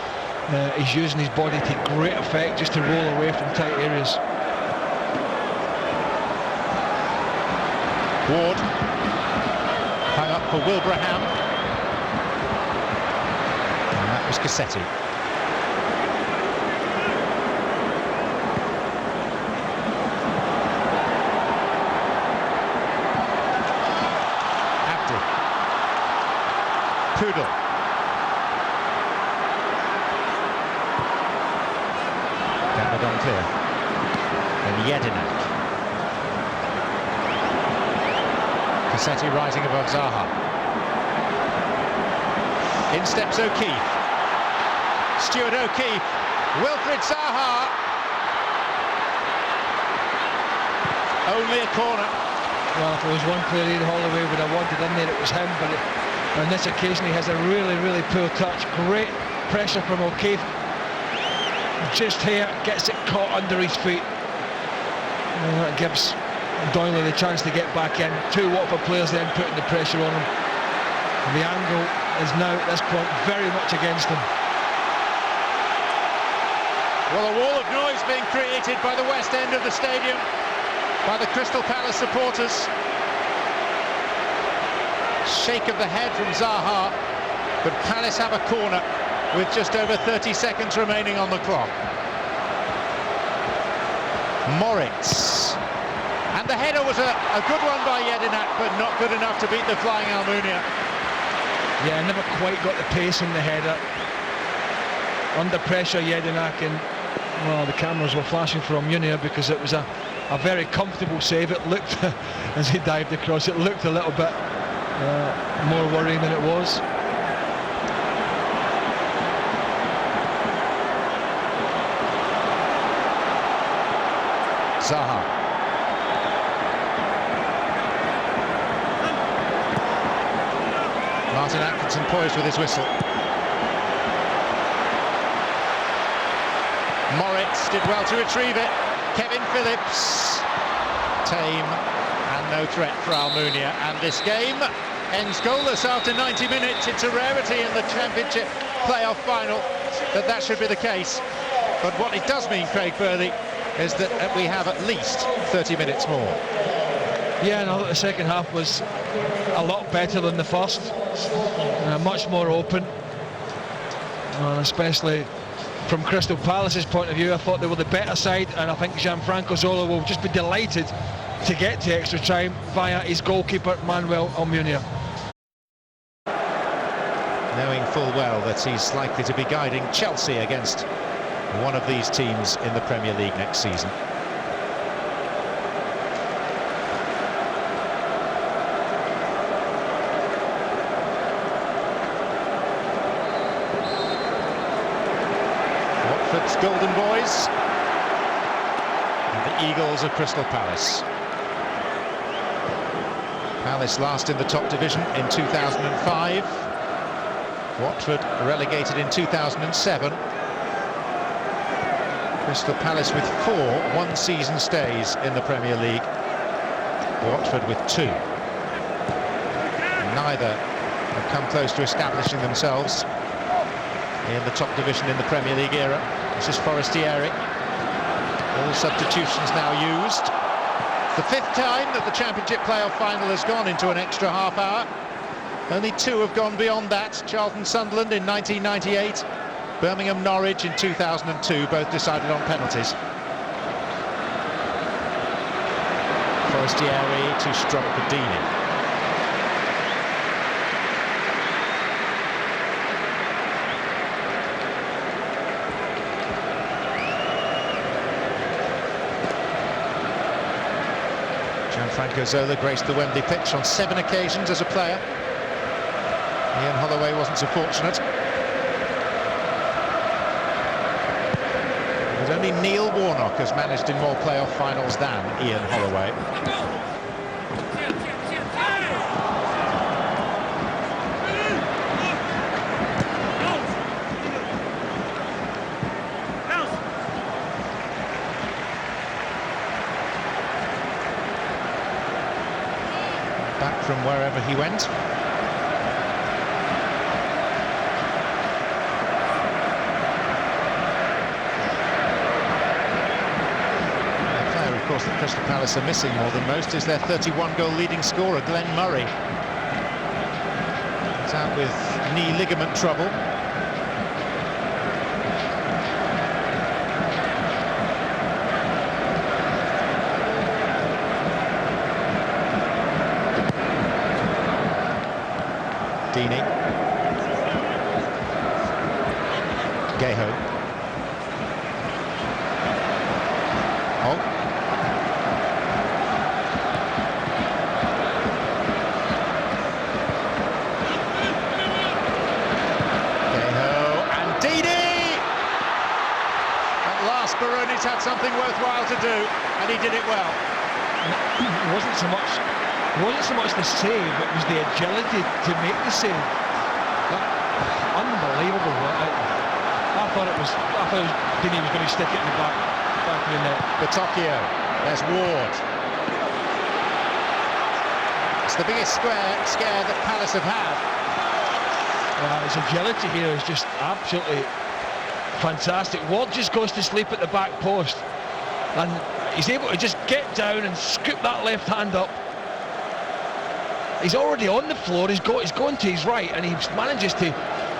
He's using his body to great effect just to roll away from tight areas. Ward hung up for Wilbraham, and that was Cassetti. Poodle. gone clear. And Jedinak. Cassetti rising above Zaha. In steps O'Keefe. Stuart O'Keefe. Wilfried Zaha. Only a corner. Well, if there was one player Ian Holloway would have wanted in there, it was him, but on this occasion he has a really, really poor touch. Great pressure from O'Keefe. Just here, gets it caught under his feet. And that gives Doyle the chance to get back in. Two Watford players then putting the pressure on him. And the angle is now at this point very much against him. Well, a wall of noise being created by the west end of the stadium, by the Crystal Palace supporters. Shake of the head from Zaha, but Palace have a corner with just over 30 seconds remaining on the clock. Moritz. And the header was a good one by Jedinak, but not good enough to beat the flying Almunia. Yeah, never quite got the pace in the header. Under pressure, Jedinak, and well, the cameras were flashing for Almunia because it was a very comfortable save. It looked, as he dived across, it looked a little bit more worrying than it was. Zaha. Martin Atkinson poised with his whistle. Moritz did well to retrieve it. Kevin Phillips. Tame and no threat for Almunia. And this game ends goalless after 90 minutes. It's a rarity in the Championship playoff final that should be the case. But what it does mean, Craig Burley, is that we have at least 30 minutes more. Yeah, and I thought the second half was a lot better than the first. Much more open. Especially from Crystal Palace's point of view, I thought they were the better side, and I think Gianfranco Zola will just be delighted to get to extra time via his goalkeeper, Manuel Almunia. Knowing full well that he's likely to be guiding Chelsea against one of these teams in the Premier League next season. Watford's Golden Boys and the Eagles of Crystal Palace. Palace last in the top division in 2005. Watford relegated in 2007. Crystal Palace with 4 one-season stays in the Premier League. Watford with 2. Neither have come close to establishing themselves in the top division in the Premier League era. This is Forestieri. All substitutions now used. The 5th time that the Championship playoff final has gone into an extra half hour. Only 2 have gone beyond that. Charlton-Sunderland in 1998. Birmingham-Norwich in 2002, both decided on penalties. Forestieri too strong for Dini. Gianfranco Zola graced the Wembley pitch on 7 occasions as a player. Ian Holloway wasn't so fortunate. But only Neil Warnock has managed in more playoff finals than Ian Holloway. Back from wherever he went. Of course, that Crystal Palace are missing more than most is their 31-goal leading scorer, Glenn Murray. He's out with knee ligament trouble. Dini. Geho. He's had something worthwhile to do, and he did it well. It wasn't so much the save, it was the agility to make the save. Unbelievable. I thought Dini was going to stick it in the back of the net. Batocchio, there's Ward. It's the biggest scare that Palace have had. His agility here is just absolutely fantastic. Ward just goes to sleep at the back post, and he's able to just get down and scoop that left hand up. He's already on the floor, he's going to his right, and he manages to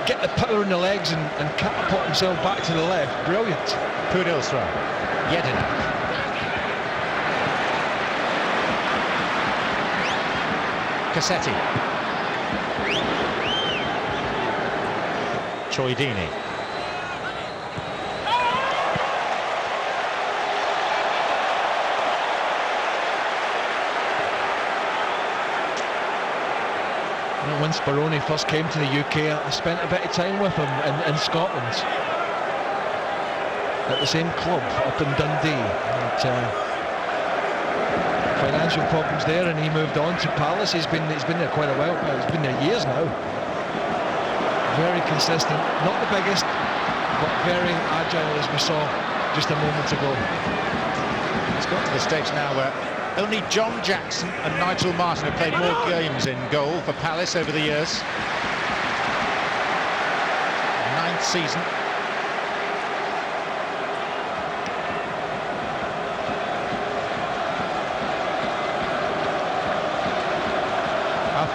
get the power in the legs and catapult himself back to the left. Brilliant. Pudil's throw. Yedina. Cassetti. Troy Deeney. When Speroni first came to the UK, I spent a bit of time with him in Scotland at the same club up in Dundee. And, financial problems there, and he moved on to Palace. He's been there quite a while. He's been there years now. Very consistent, not the biggest, but very agile, as we saw just a moment ago. It's got to the stage now where only John Jackson and Nigel Martin have played more games in goal for Palace over the years. 9th season.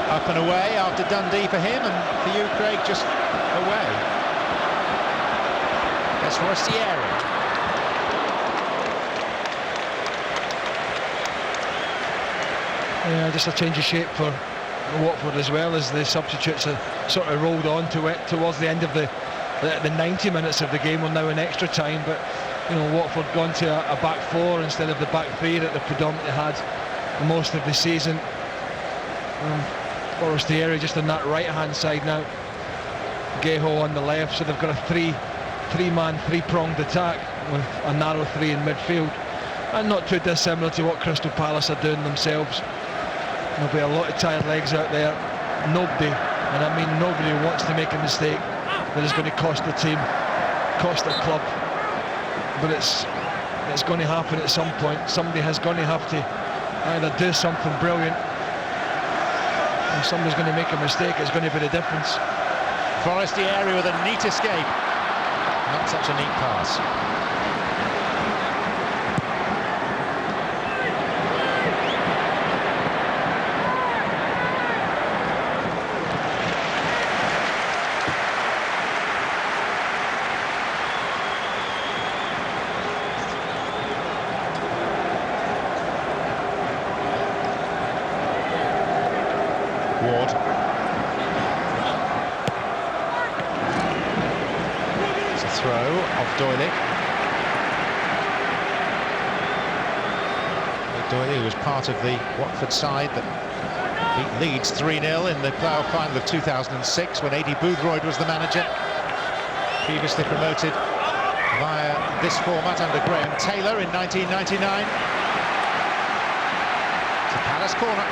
Up and away after Dundee for him, and for you, Craig, just away. That's Forestieri. Yeah, just a change of shape for Watford as well, as the substitutes have sort of rolled on to it towards the end of the 90 minutes of the game. We're now in extra time, but you know, Watford gone to a back four instead of the back three that they predominantly had most of the season. Forestieri just on that right-hand side now. Geho on the left, so they've got a three-man, three-pronged attack with a narrow three in midfield, and not too dissimilar to what Crystal Palace are doing themselves. There'll be a lot of tired legs out there. Nobody, and I mean nobody, wants to make a mistake that is going to cost the team, cost the club. But it's going to happen at some point. Somebody has going to have to either do something brilliant, and somebody's going to make a mistake. It's going to be the difference. Forestieri with a neat escape. Not such a neat pass. Ward. It's a throw off Doyley. Doyley was part of the Watford side that beat Leeds 3-0 in the playoff final of 2006 when Adi Boothroyd was the manager. Previously promoted via this format under Graham Taylor in 1999. It's a Palace corner.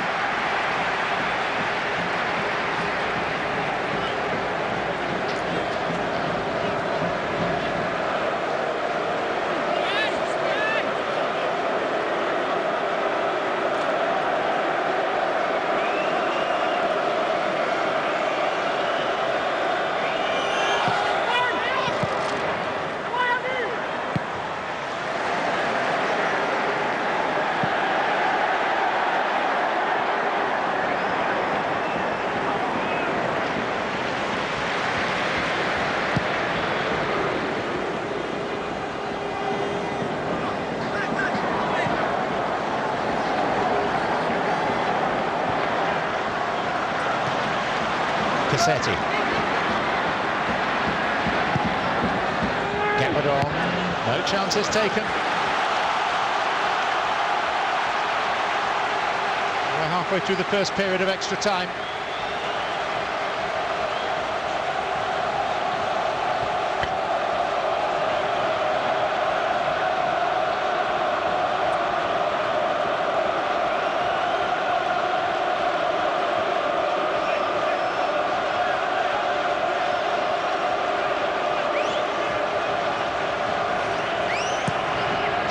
Cassetti. Gambit on, no chances taken. We're halfway through the first period of extra time.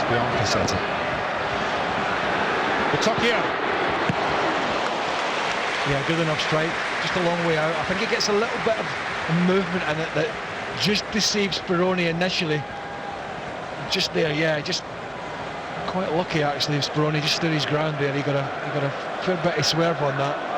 beyond Cassetti. Tokyo. Yeah, good enough strike, just a long way out. I think he gets a little bit of movement in it that just deceives Speroni initially. Just there, yeah, just quite lucky actually. Speroni just stood his ground there. He got a fair bit of swerve on that.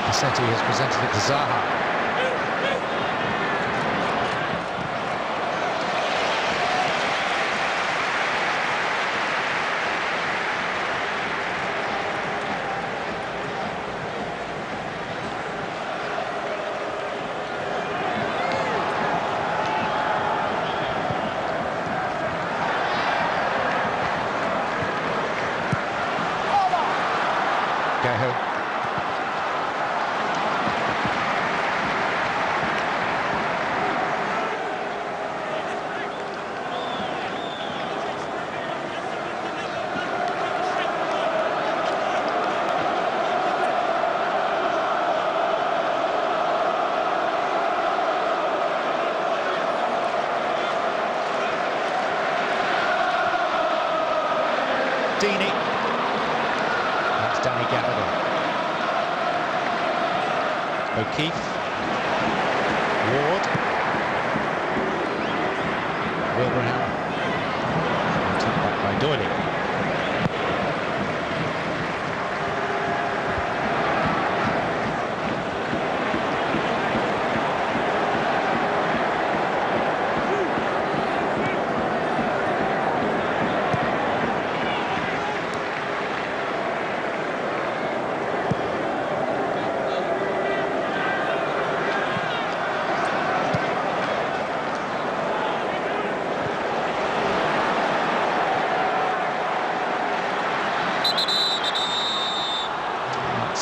Cassetti has presented it to Zaha. Cahill. Deeney. That's Danny Gallagher. O'Keefe. Ward. Wilbraham. Taken back by Doyley.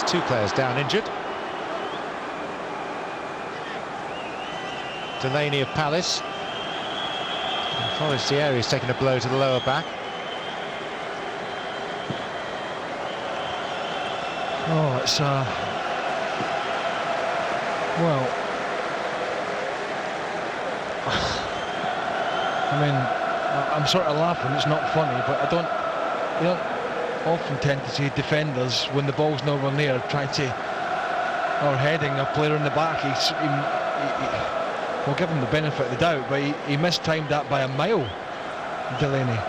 Two players down injured. Delaney of Palace. And Forestieri's taken a blow to the lower back. Oh, it's well, I mean, I'm sort of laughing. It's not funny, but you don't often tend to see defenders, when the ball's nowhere near, trying to, or heading a player in the back. We'll give him the benefit of the doubt, but he mistimed that by a mile, Delaney.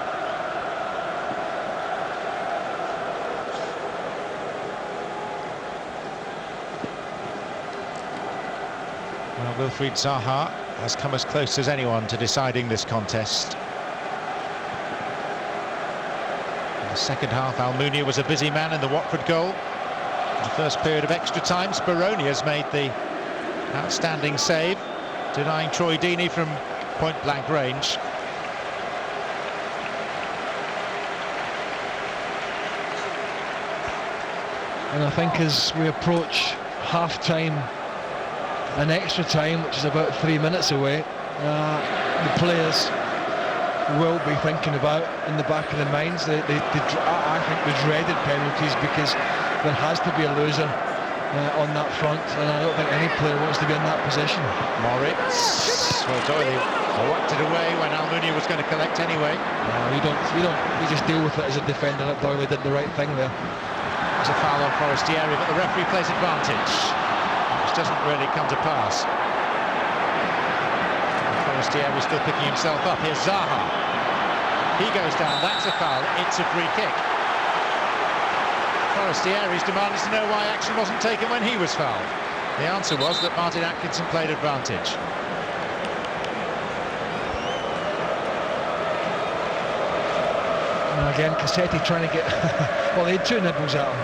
Well, Wilfried Zaha has come as close as anyone to deciding this contest. Second half, Almunia was a busy man in the Watford goal. In the first period of extra time, Speroni has made the outstanding save, denying Troy Deeney from point-blank range. And I think as we approach half-time and extra time, which is about 3 minutes away, the players will be thinking about in the back of their minds. I think the dreaded penalties, because there has to be a loser on that front, and I don't think any player wants to be in that position. Moritz. Well, Doyley whacked it away when Almunia was going to collect anyway. You just deal with it as a defender. That Doyley did the right thing there. It's a foul on Forestieri, but the referee plays advantage, which doesn't really come to pass. Forestieri still picking himself up. Here's Zaha. He goes down. That's a foul. It's a free kick. Forestieri's demanded to know why action wasn't taken when he was fouled. The answer was that Martin Atkinson played advantage. And again, Cassetti trying to get... well, he had two nibbles at him.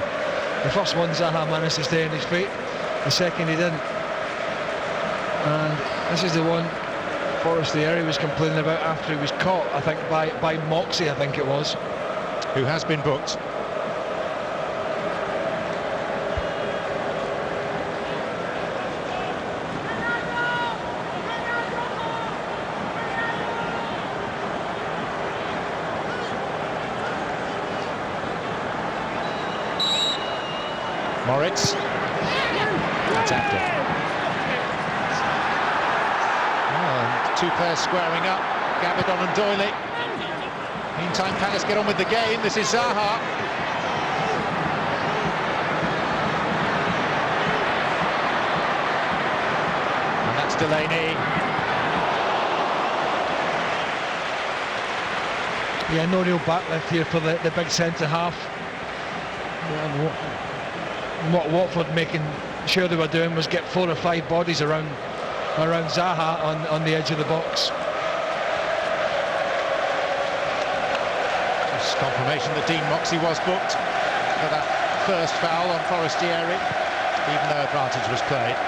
The first one, Zaha managed to stay on his feet. The second, he didn't. And this is the one Forestieri was complaining about after he was caught, I think, by Moxie, I think it was. Who has been booked. Moritz. Attacked it. And two players squaring up. Gabidon and Doyley. Meantime, Palace get on with the game. This is Zaha. And that's Delaney. Yeah, no real backlift here for the big centre-half. What Watford making sure they were doing was get 4 or 5 bodies around Zaha on the edge of the box. Just confirmation that Dean Moxie was booked for that first foul on Forestieri, even though advantage was played.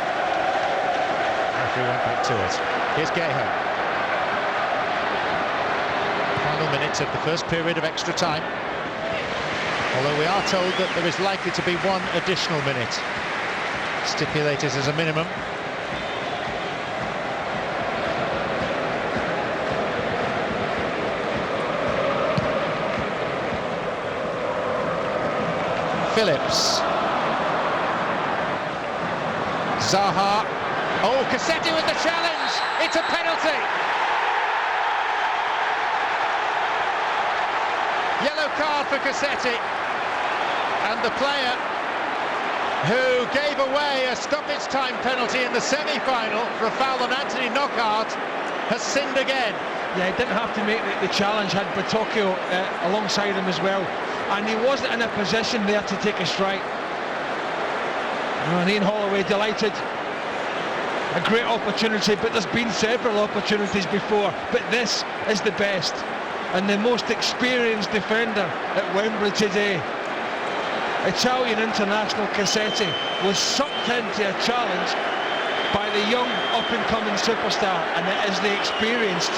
Referee went back to it. Here's Gaho. Final minutes of the first period of extra time. Although we are told that there is likely to be 1 additional minute, stipulated as a minimum. Phillips. Zaha. Oh, Cassetti with the challenge. It's a penalty. Yellow card for Cassetti. And the player who gave away a stoppage time penalty in the semi-final for a foul on Anthony Knockaert has sinned again. Yeah, he didn't have to make the challenge, had Batocchio alongside him as well, and he wasn't in a position there to take a strike. And Ian Holloway delighted. A great opportunity, but there's been several opportunities before, but this is the best and the most experienced defender at Wembley today. Italian international Cassetti was sucked into a challenge by the young up-and-coming superstar, and it is the experienced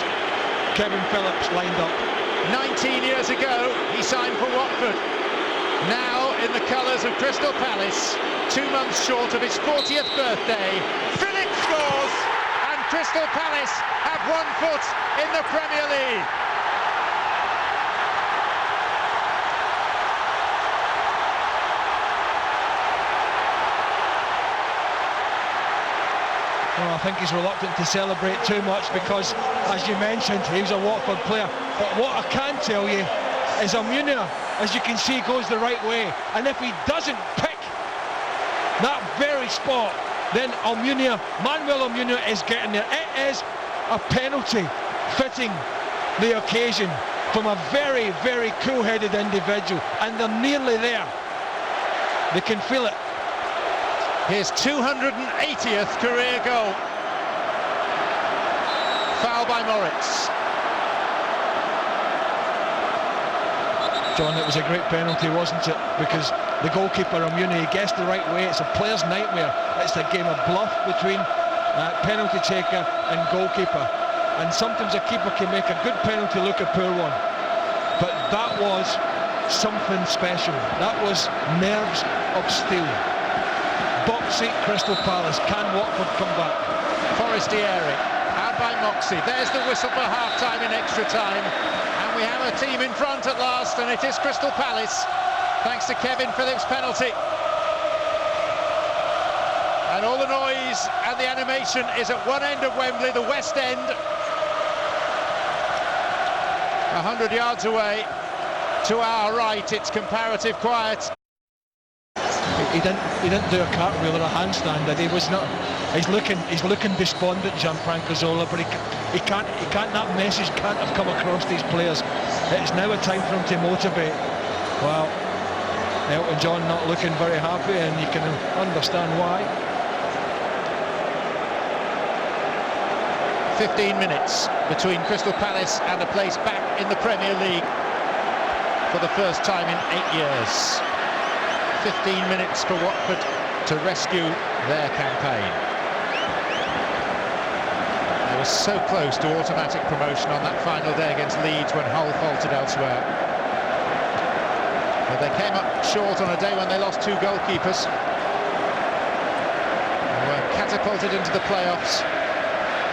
Kevin Phillips lined up. 19 years ago he signed for Watford. Now in the colours of Crystal Palace, 2 months short of his 40th birthday, Phillips scores and Crystal Palace have 1 foot in the Premier League. Well, I think he's reluctant to celebrate too much because, as you mentioned, he was a Watford player. But what I can tell you is Almunia, as you can see, goes the right way. And if he doesn't pick that very spot, then Manuel Almunia is getting there. It is a penalty fitting the occasion from a very, very cool-headed individual. And they're nearly there. They can feel it. His 280th career goal. Foul by Moritz. John, it was a great penalty, wasn't it? Because the goalkeeper, Almunia, he guessed the right way. It's a player's nightmare. It's a game of bluff between penalty taker and goalkeeper. And sometimes a keeper can make a good penalty look a poor one. But that was something special. That was nerves of steel. Box seat Crystal Palace. Can Watford come back? Forestieri, out by Moxie. There's the whistle for half-time in extra time. And we have a team in front at last, and it is Crystal Palace, thanks to Kevin Phillips' penalty. And all the noise and the animation is at one end of Wembley, the West End. 100 yards away. To our right, it's comparative quiet. He didn't do a cartwheel or a handstand. He was not. He's looking despondent, Gianfranco Zola, but he can't. That message can't have come across these players. It's now a time for him to motivate. Well, Elton John not looking very happy, and you can understand why. 15 minutes between Crystal Palace and a place back in the Premier League. for the first time in 8 years. 15 minutes for Watford to rescue their campaign. They were so close to automatic promotion on that final day against Leeds when Hull faltered elsewhere. But they came up short on a day when they lost 2 goalkeepers. They were catapulted into the playoffs,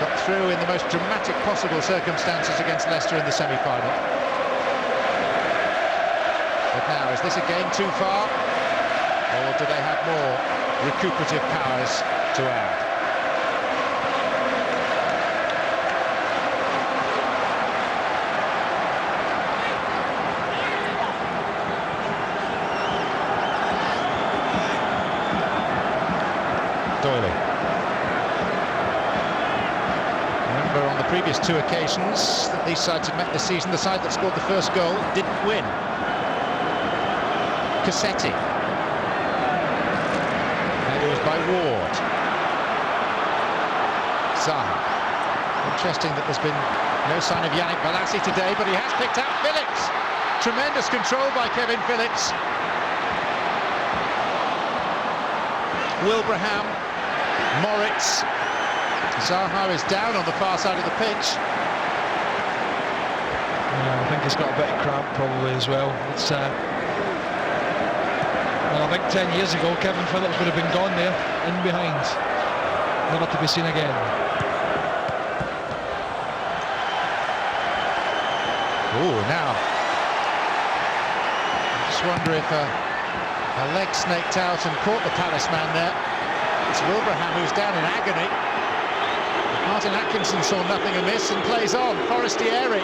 got through in the most dramatic possible circumstances against Leicester in the semi-final. But now, is this a game too far? Or do they have more recuperative powers to add? Doyley. Remember, on the previous 2 occasions that these sides had met this season, the side that scored the first goal didn't win. Cassetti. And it was by Ward. Zaha. Interesting that there's been no sign of Yannick Bolasie today, but he has picked out Phillips. Tremendous control by Kevin Phillips. Wilbraham, Moritz. Zaha is down on the far side of the pitch. Yeah, I think he's got a bit of cramp probably as well. It's well, I think 10 years ago Kevin Phillips would have been gone there, in behind, never to be seen again. Oh, now I just wonder if a leg snaked out and caught the Palace man there. It's Wilbraham who's down in agony. Martin Atkinson saw nothing amiss and plays on. Forestieri.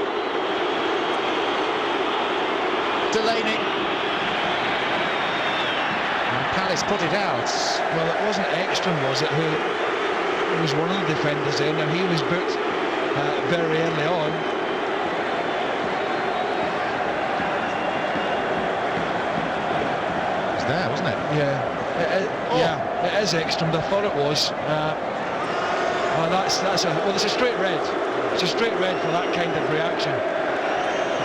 Delaney. And Palace put it out. Well, it wasn't Ekstrom, was it, who was one of the defenders there. Now, he was booked very early on. It was there, wasn't it? Yeah. Yeah, it is Ekstrom. I thought it was. It's a straight red. It's a straight red for that kind of reaction.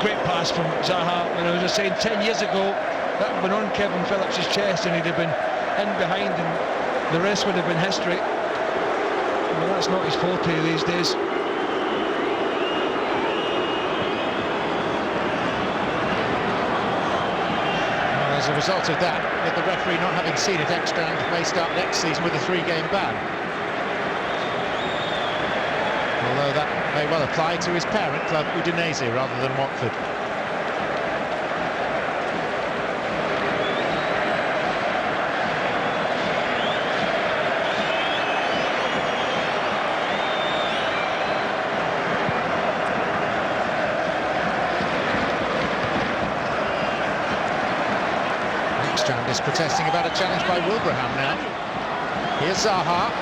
Great pass from Zaha. And I was just saying, 10 years ago, that would have been on Kevin Phillips' chest, and he'd have been in behind, and the rest would have been history. Well, that's not his forte these days. As a result of that, with the referee not having seen it, Ekstrand may start next season with a 3-game ban. Although that may well apply to his parent club, Udinese, rather than Watford. Ekstrand is protesting about a challenge by Wilbraham now. Here's Zaha.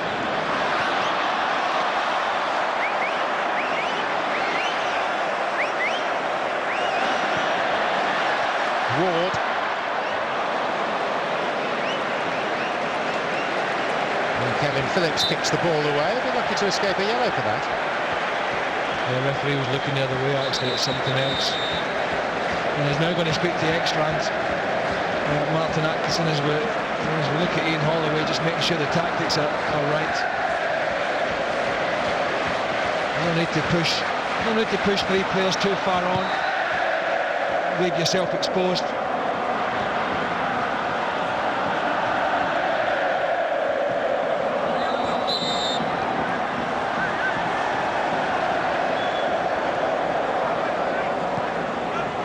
Ward. And Kevin Phillips kicks the ball away. Be lucky to escape a yellow for that. The referee was looking the other way, actually, at something else. And he's now going to speak to Ekstrand. Martin Atkinson, as we look at Ian Holloway, just making sure the tactics are right. No need to push 3 players too far on. Leave yourself exposed.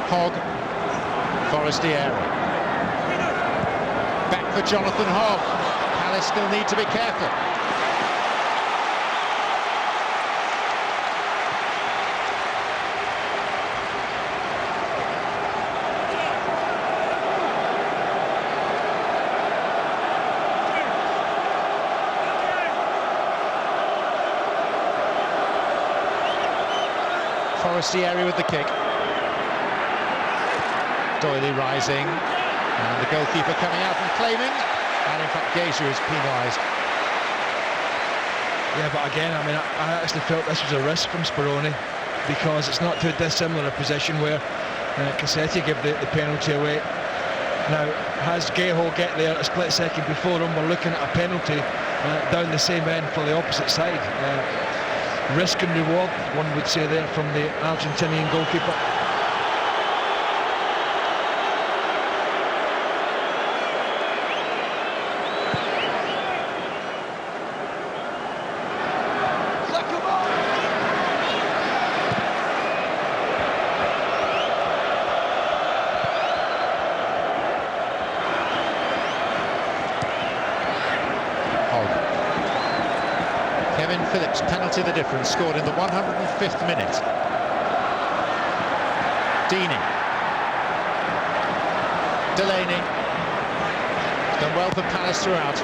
Hogg, Forestieri. Back for Jonathan Hogg. Palace still need to be careful. Forestieri with the kick. Doyley rising, and the goalkeeper coming out and claiming, and in fact Geisha is penalised. Yeah, but again, I mean, I actually felt this was a risk from Speroni, because it's not too dissimilar a position where Cassetti give the penalty away. Now, has Gayho get there a split second before him? We're looking at a penalty down the same end for the opposite side. Risk and reward, one would say there, from the Argentinian goalkeeper. Phillips, penalty the difference, scored in the 105th minute. Deeney. Delaney. Done well for Palace throughout.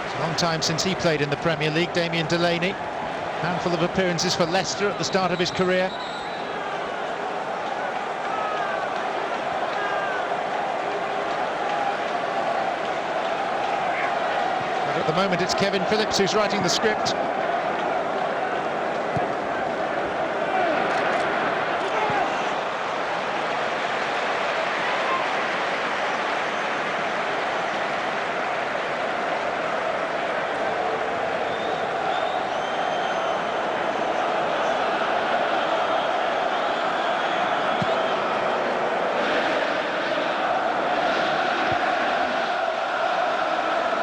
It's a long time since he played in the Premier League, Damien Delaney. Handful of appearances for Leicester at the start of his career. At the moment it's Kevin Phillips who's writing the script.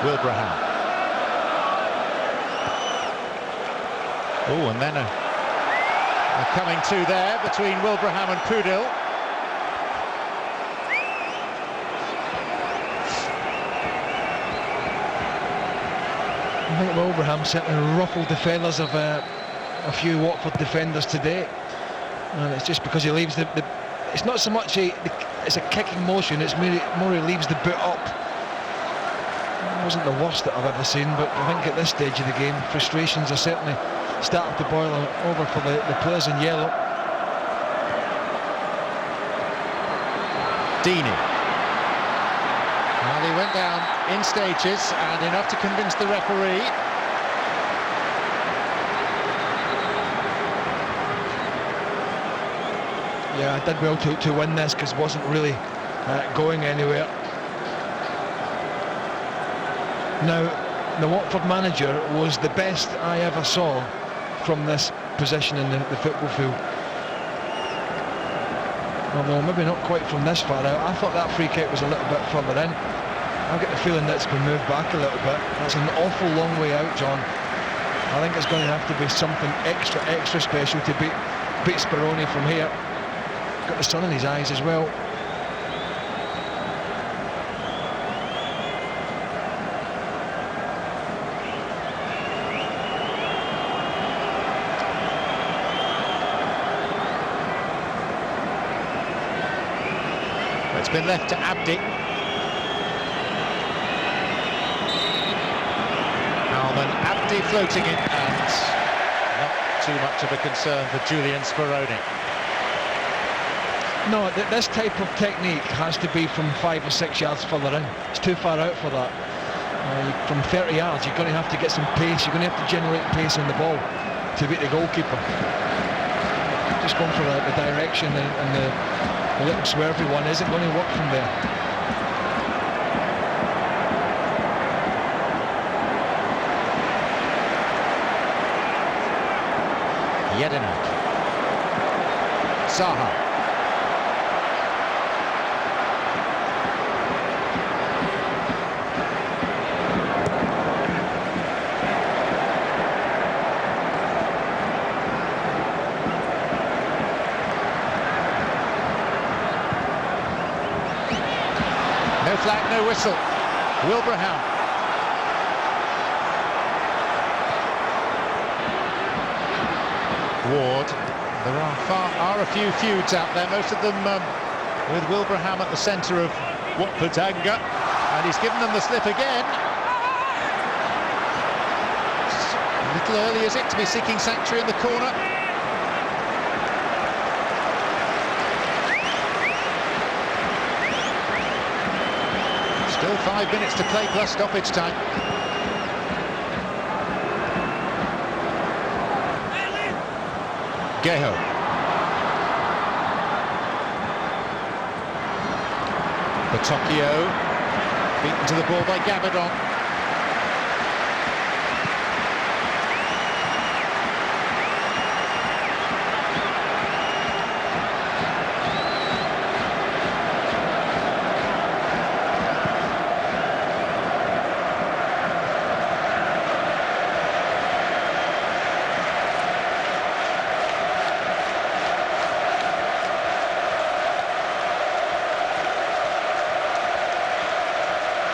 Wilbraham. Oh, and then a coming to there between Wilbraham and Pudil. I think Wilbraham certainly ruffled the feathers of a few Watford defenders today, and it's just because he leaves it's not so much it's a kicking motion, it's more he leaves the boot up. It wasn't the worst that I've ever seen, but I think at this stage of the game, frustrations are certainly starting to boil over for the players in yellow. Deeney. Well, he went down in stages and enough to convince the referee. Yeah, I did well to win this because it wasn't really going anywhere. Now, the Watford manager was the best I ever saw from this position in the football field. Although maybe not quite from this far out. I thought that free kick was a little bit further in. I've got the feeling that it's been moved back a little bit. That's an awful long way out, John. I think it's going to have to be something extra special to beat Speroni from here. Got the sun in his eyes as well. It's been left to Abdi. Alman Abdi floating in, and not too much of a concern for Julian Speroni. No, this type of technique has to be from 5 or 6 yards further in. It's too far out for that. From 30 yards, you're going to have to get some pace. You're going to have to generate pace in the ball to beat the goalkeeper. Just going for the direction and the little swervy one isn't going to work from there. Jedinak. Zaha. No flag, no whistle. Wilbraham. Ward. There are a few feuds out there, most of them with Wilbraham at the centre of Watford's anger, and he's given them the slip again. A little early, is it, to be seeking sanctuary in the corner? Still 5 minutes to play plus stoppage time. Geho. Batocchio, beaten to the ball by Gabadon.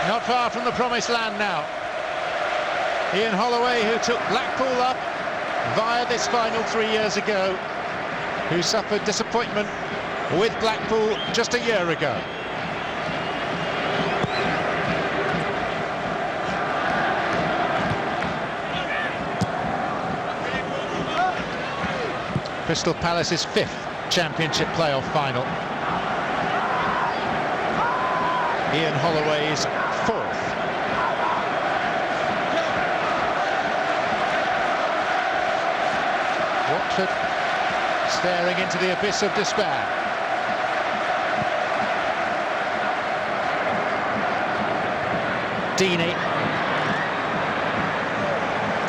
Not far from the promised land now. Ian Holloway, who took Blackpool up via this final 3 years ago, who suffered disappointment with Blackpool just a year ago. Crystal Palace's 5th Championship playoff final. Ian Holloway's 4th. Watford staring into the abyss of despair. Deeney.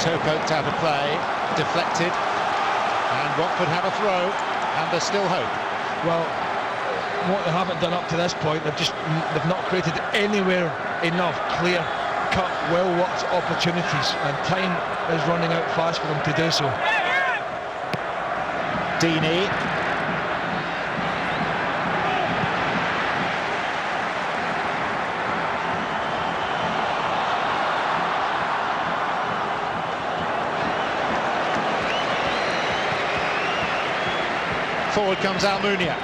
Toe poked out of play, deflected, and Watford have a throw, and there's still hope. Well, what they haven't done up to this point, they've not created anywhere enough clear-cut, well-worked opportunities, and time is running out fast for them to do so. Deeney. Forward comes Almunia.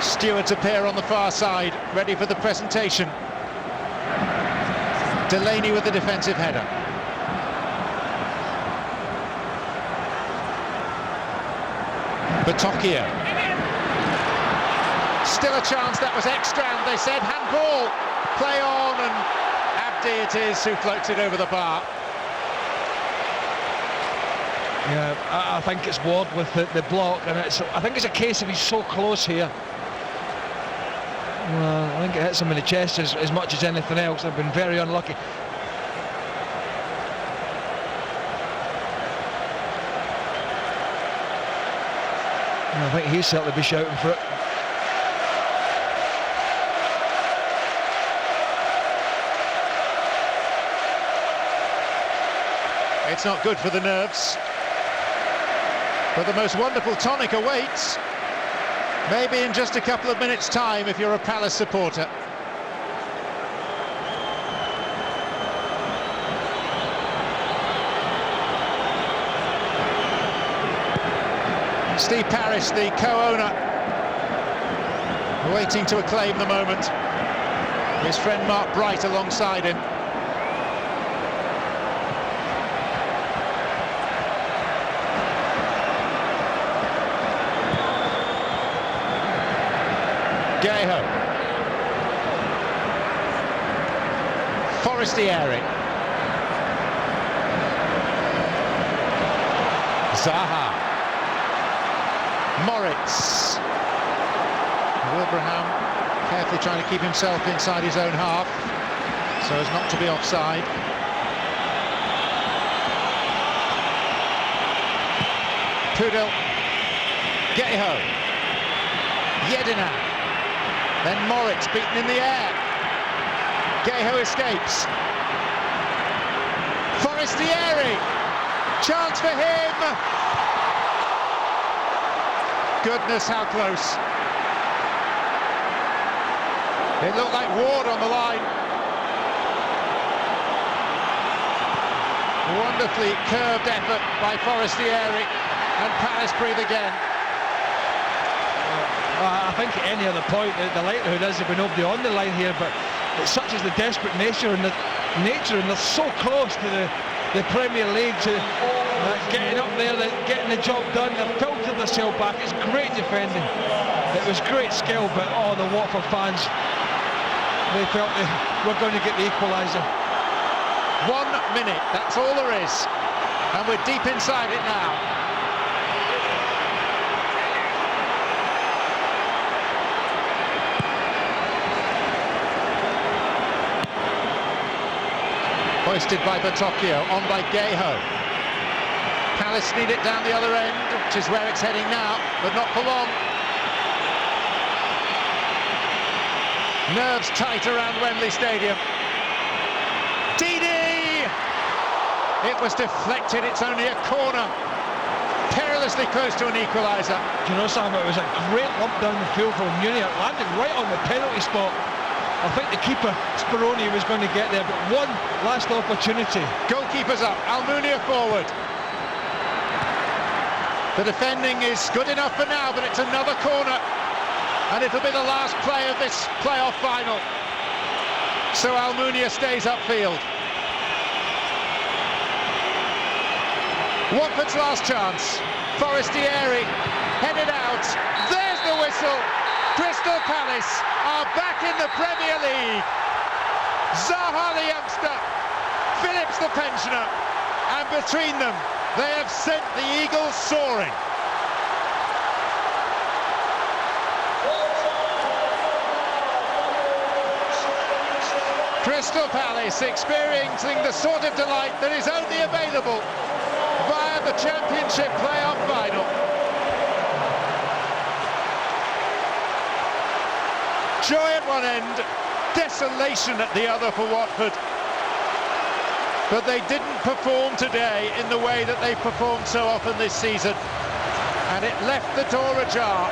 Stewards appear on the far side, ready for the presentation. Delaney with the defensive header. Batocchio. Still a chance, that was extra, and they said handball. Play on, and Abdi it is who floats it over the bar. Yeah, I think it's Ward with the block, and I think it's a case of he's so close here. Well, I think it hits him in the chest as much as anything else. They've been very unlucky. And I think he'll certainly be shouting for it. It's not good for the nerves, but the most wonderful tonic awaits. Maybe in just a couple of minutes' time if you're a Palace supporter. Steve Parish, the co-owner, waiting to acclaim the moment. His friend Mark Bright alongside him. Geho. Forestieri. Zaha. Moritz. Wilbraham carefully trying to keep himself inside his own half so as not to be offside. Pudel. Geho. Yedina. Then Moritz beaten in the air. Geho escapes. Forestieri. Chance for him. Goodness, how close. It looked like Ward on the line. Wonderfully curved effort by Forestieri, and Palace breathe again. I think at any other point, the likelihood is there'll be nobody on the line here, but it's such as the desperate nature, and they're so close to the Premier League, to getting up there, getting the job done. They've filtered themselves back. It's great defending. It was great skill, but the Watford fans, they felt they were going to get the equaliser. 1 minute, that's all there is. And we're deep inside it now. Hoisted by Batocchio, on by Gayho. Palace need it down the other end, which is where it's heading now, but not for long. Nerves tight around Wembley Stadium. Didi! It was deflected, it's only a corner. Perilously close to an equaliser. Do you know, Sam, it was a great lump down the field from Muni. It landed right on the penalty spot. I think the keeper, Speroni, was going to get there, but one last opportunity. Goalkeeper's up, Almunia forward. The defending is good enough for now, but it's another corner. And it'll be the last play of this playoff final. So Almunia stays upfield. Watford's last chance. Forestieri headed out. There's the whistle. Crystal Palace are back in the Premier League. Zaha the youngster, Phillips the pensioner, and between them they have sent the Eagles soaring. Crystal Palace experiencing the sort of delight that is only available via the Championship playoff final. Joy at one end, desolation at the other for Watford. But they didn't perform today in the way that they've performed so often this season. And it left the door ajar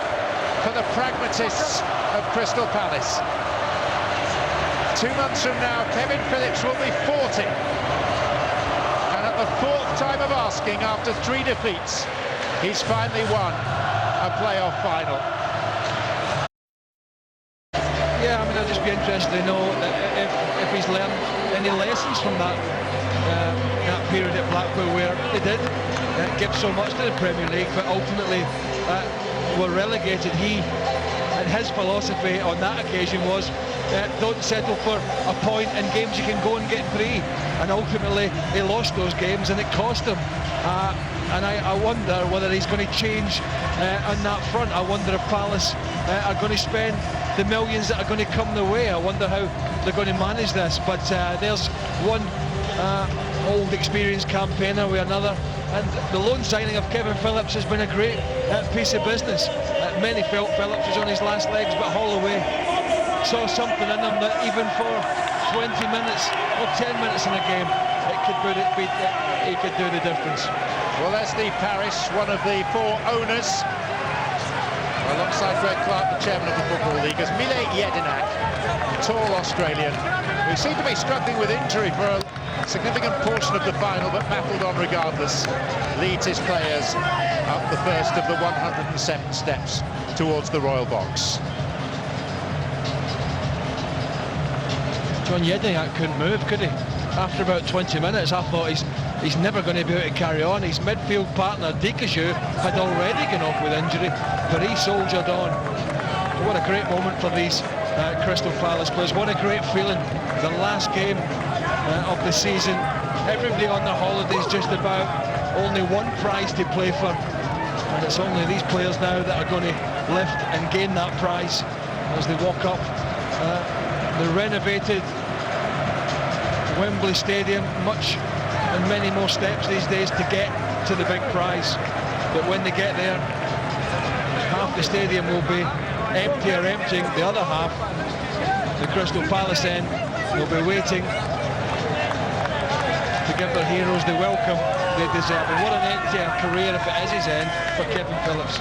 for the pragmatists of Crystal Palace. 2 months from now, Kevin Phillips will be 40. And at the fourth time of asking, after 3 defeats, he's finally won a playoff final. Yeah, I mean, I'd just be interested to know if he's learned any lessons from that period at Blackpool where they did give so much to the Premier League, but ultimately were relegated. And his philosophy on that occasion was don't settle for a point in games you can go and get 3. And ultimately he lost those games and it cost him. And I wonder whether he's going to change on that front. I wonder if Palace are going to spend the millions that are going to come their way. I wonder how they're going to manage this. But there's one old experienced campaigner with another, and the loan signing of Kevin Phillips has been a great piece of business. Many felt Phillips was on his last legs, but Holloway saw something in him that even for 20 minutes or 10 minutes in a game, he could do the difference. Well, Leslie Parish, one of the 4 owners, alongside Greg Clark, the chairman of the Football League, as Mile Jedinak, tall Australian, who seemed to be struggling with injury for a significant portion of the final, but battled on regardless, leads his players up the first of the 107 steps towards the Royal Box. John Jedinak couldn't move, could he? After about 20 minutes, I thought he's never going to be able to carry on. His midfield partner, Dikashu, had already gone off with injury, but he soldiered on. What a great moment for these Crystal Palace players. What a great feeling. The last game of the season. Everybody on their holidays just about. Only one prize to play for. And it's only these players now that are going to lift and gain that prize as they walk up the renovated Wembley Stadium. Much and many more steps these days to get to the big prize. But when they get there, half the stadium will be empty or emptying. The other half, the Crystal Palace end, will be waiting to give their heroes the welcome they deserve. And what an end to a career if it is his end for Kevin Phillips.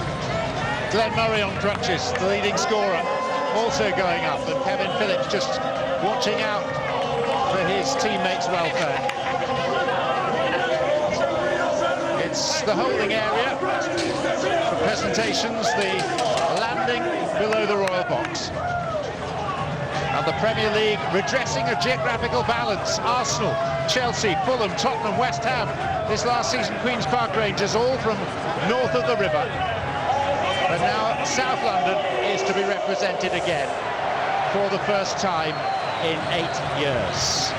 Glenn Murray on crutches, the leading scorer, also going up, and Kevin Phillips just watching out for his teammates' welfare. It's the holding area for presentations, the landing below the Royal Box. And the Premier League redressing a geographical balance. Arsenal, Chelsea, Fulham, Tottenham, West Ham. This last season, Queen's Park Rangers, all from north of the river. But now South London is to be represented again for the first time in 8 years.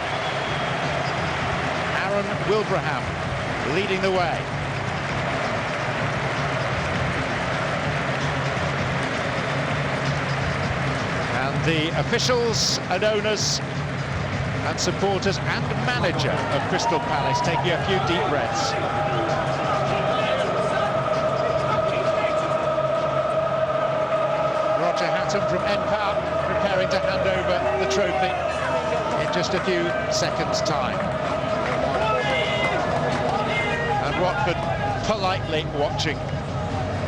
Aaron Wilbraham leading the way. And the officials and owners and supporters and manager of Crystal Palace taking a few deep breaths. Roger Hatton from Empire preparing to hand over the trophy in just a few seconds' time. And Watford politely watching.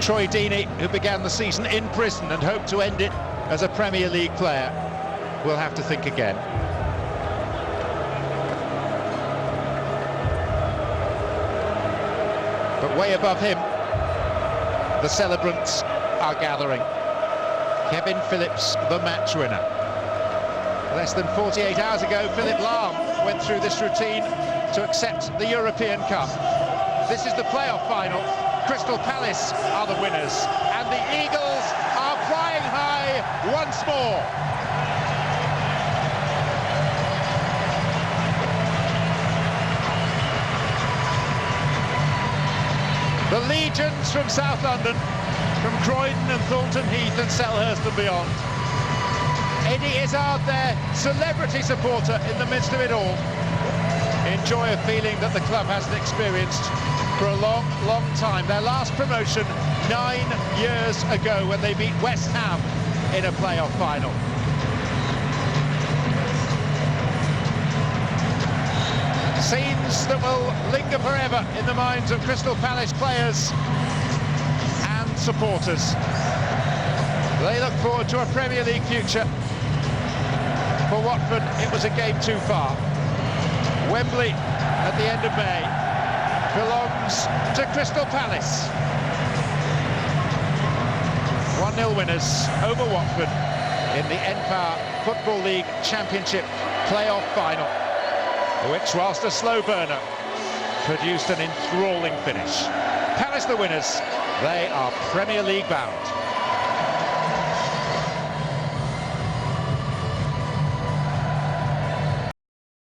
Troy Deeney, who began the season in prison and hoped to end it as a Premier League player, will have to think again. But way above him, the celebrants are gathering. Kevin Phillips, the match winner. Less than 48 hours ago, Philip Lahm went through this routine to accept the European Cup. This is the playoff final. Crystal Palace are the winners, and the Eagles are flying high once more. The legions from South London, from Croydon and Thornton Heath and Selhurst and beyond. Eddie Izzard, their celebrity supporter in the midst of it all. Enjoy a feeling that the club hasn't experienced for a long, long time. Their last promotion 9 years ago when they beat West Ham in a playoff final. Scenes that will linger forever in the minds of Crystal Palace players and supporters. They look forward to a Premier League future. For Watford, it was a game too far. Wembley at the end of May belongs to Crystal Palace. 1-0 winners over Watford in the Empire Football League Championship playoff final, which, whilst a slow burner, produced an enthralling finish. Palace the winners, they are Premier League bound.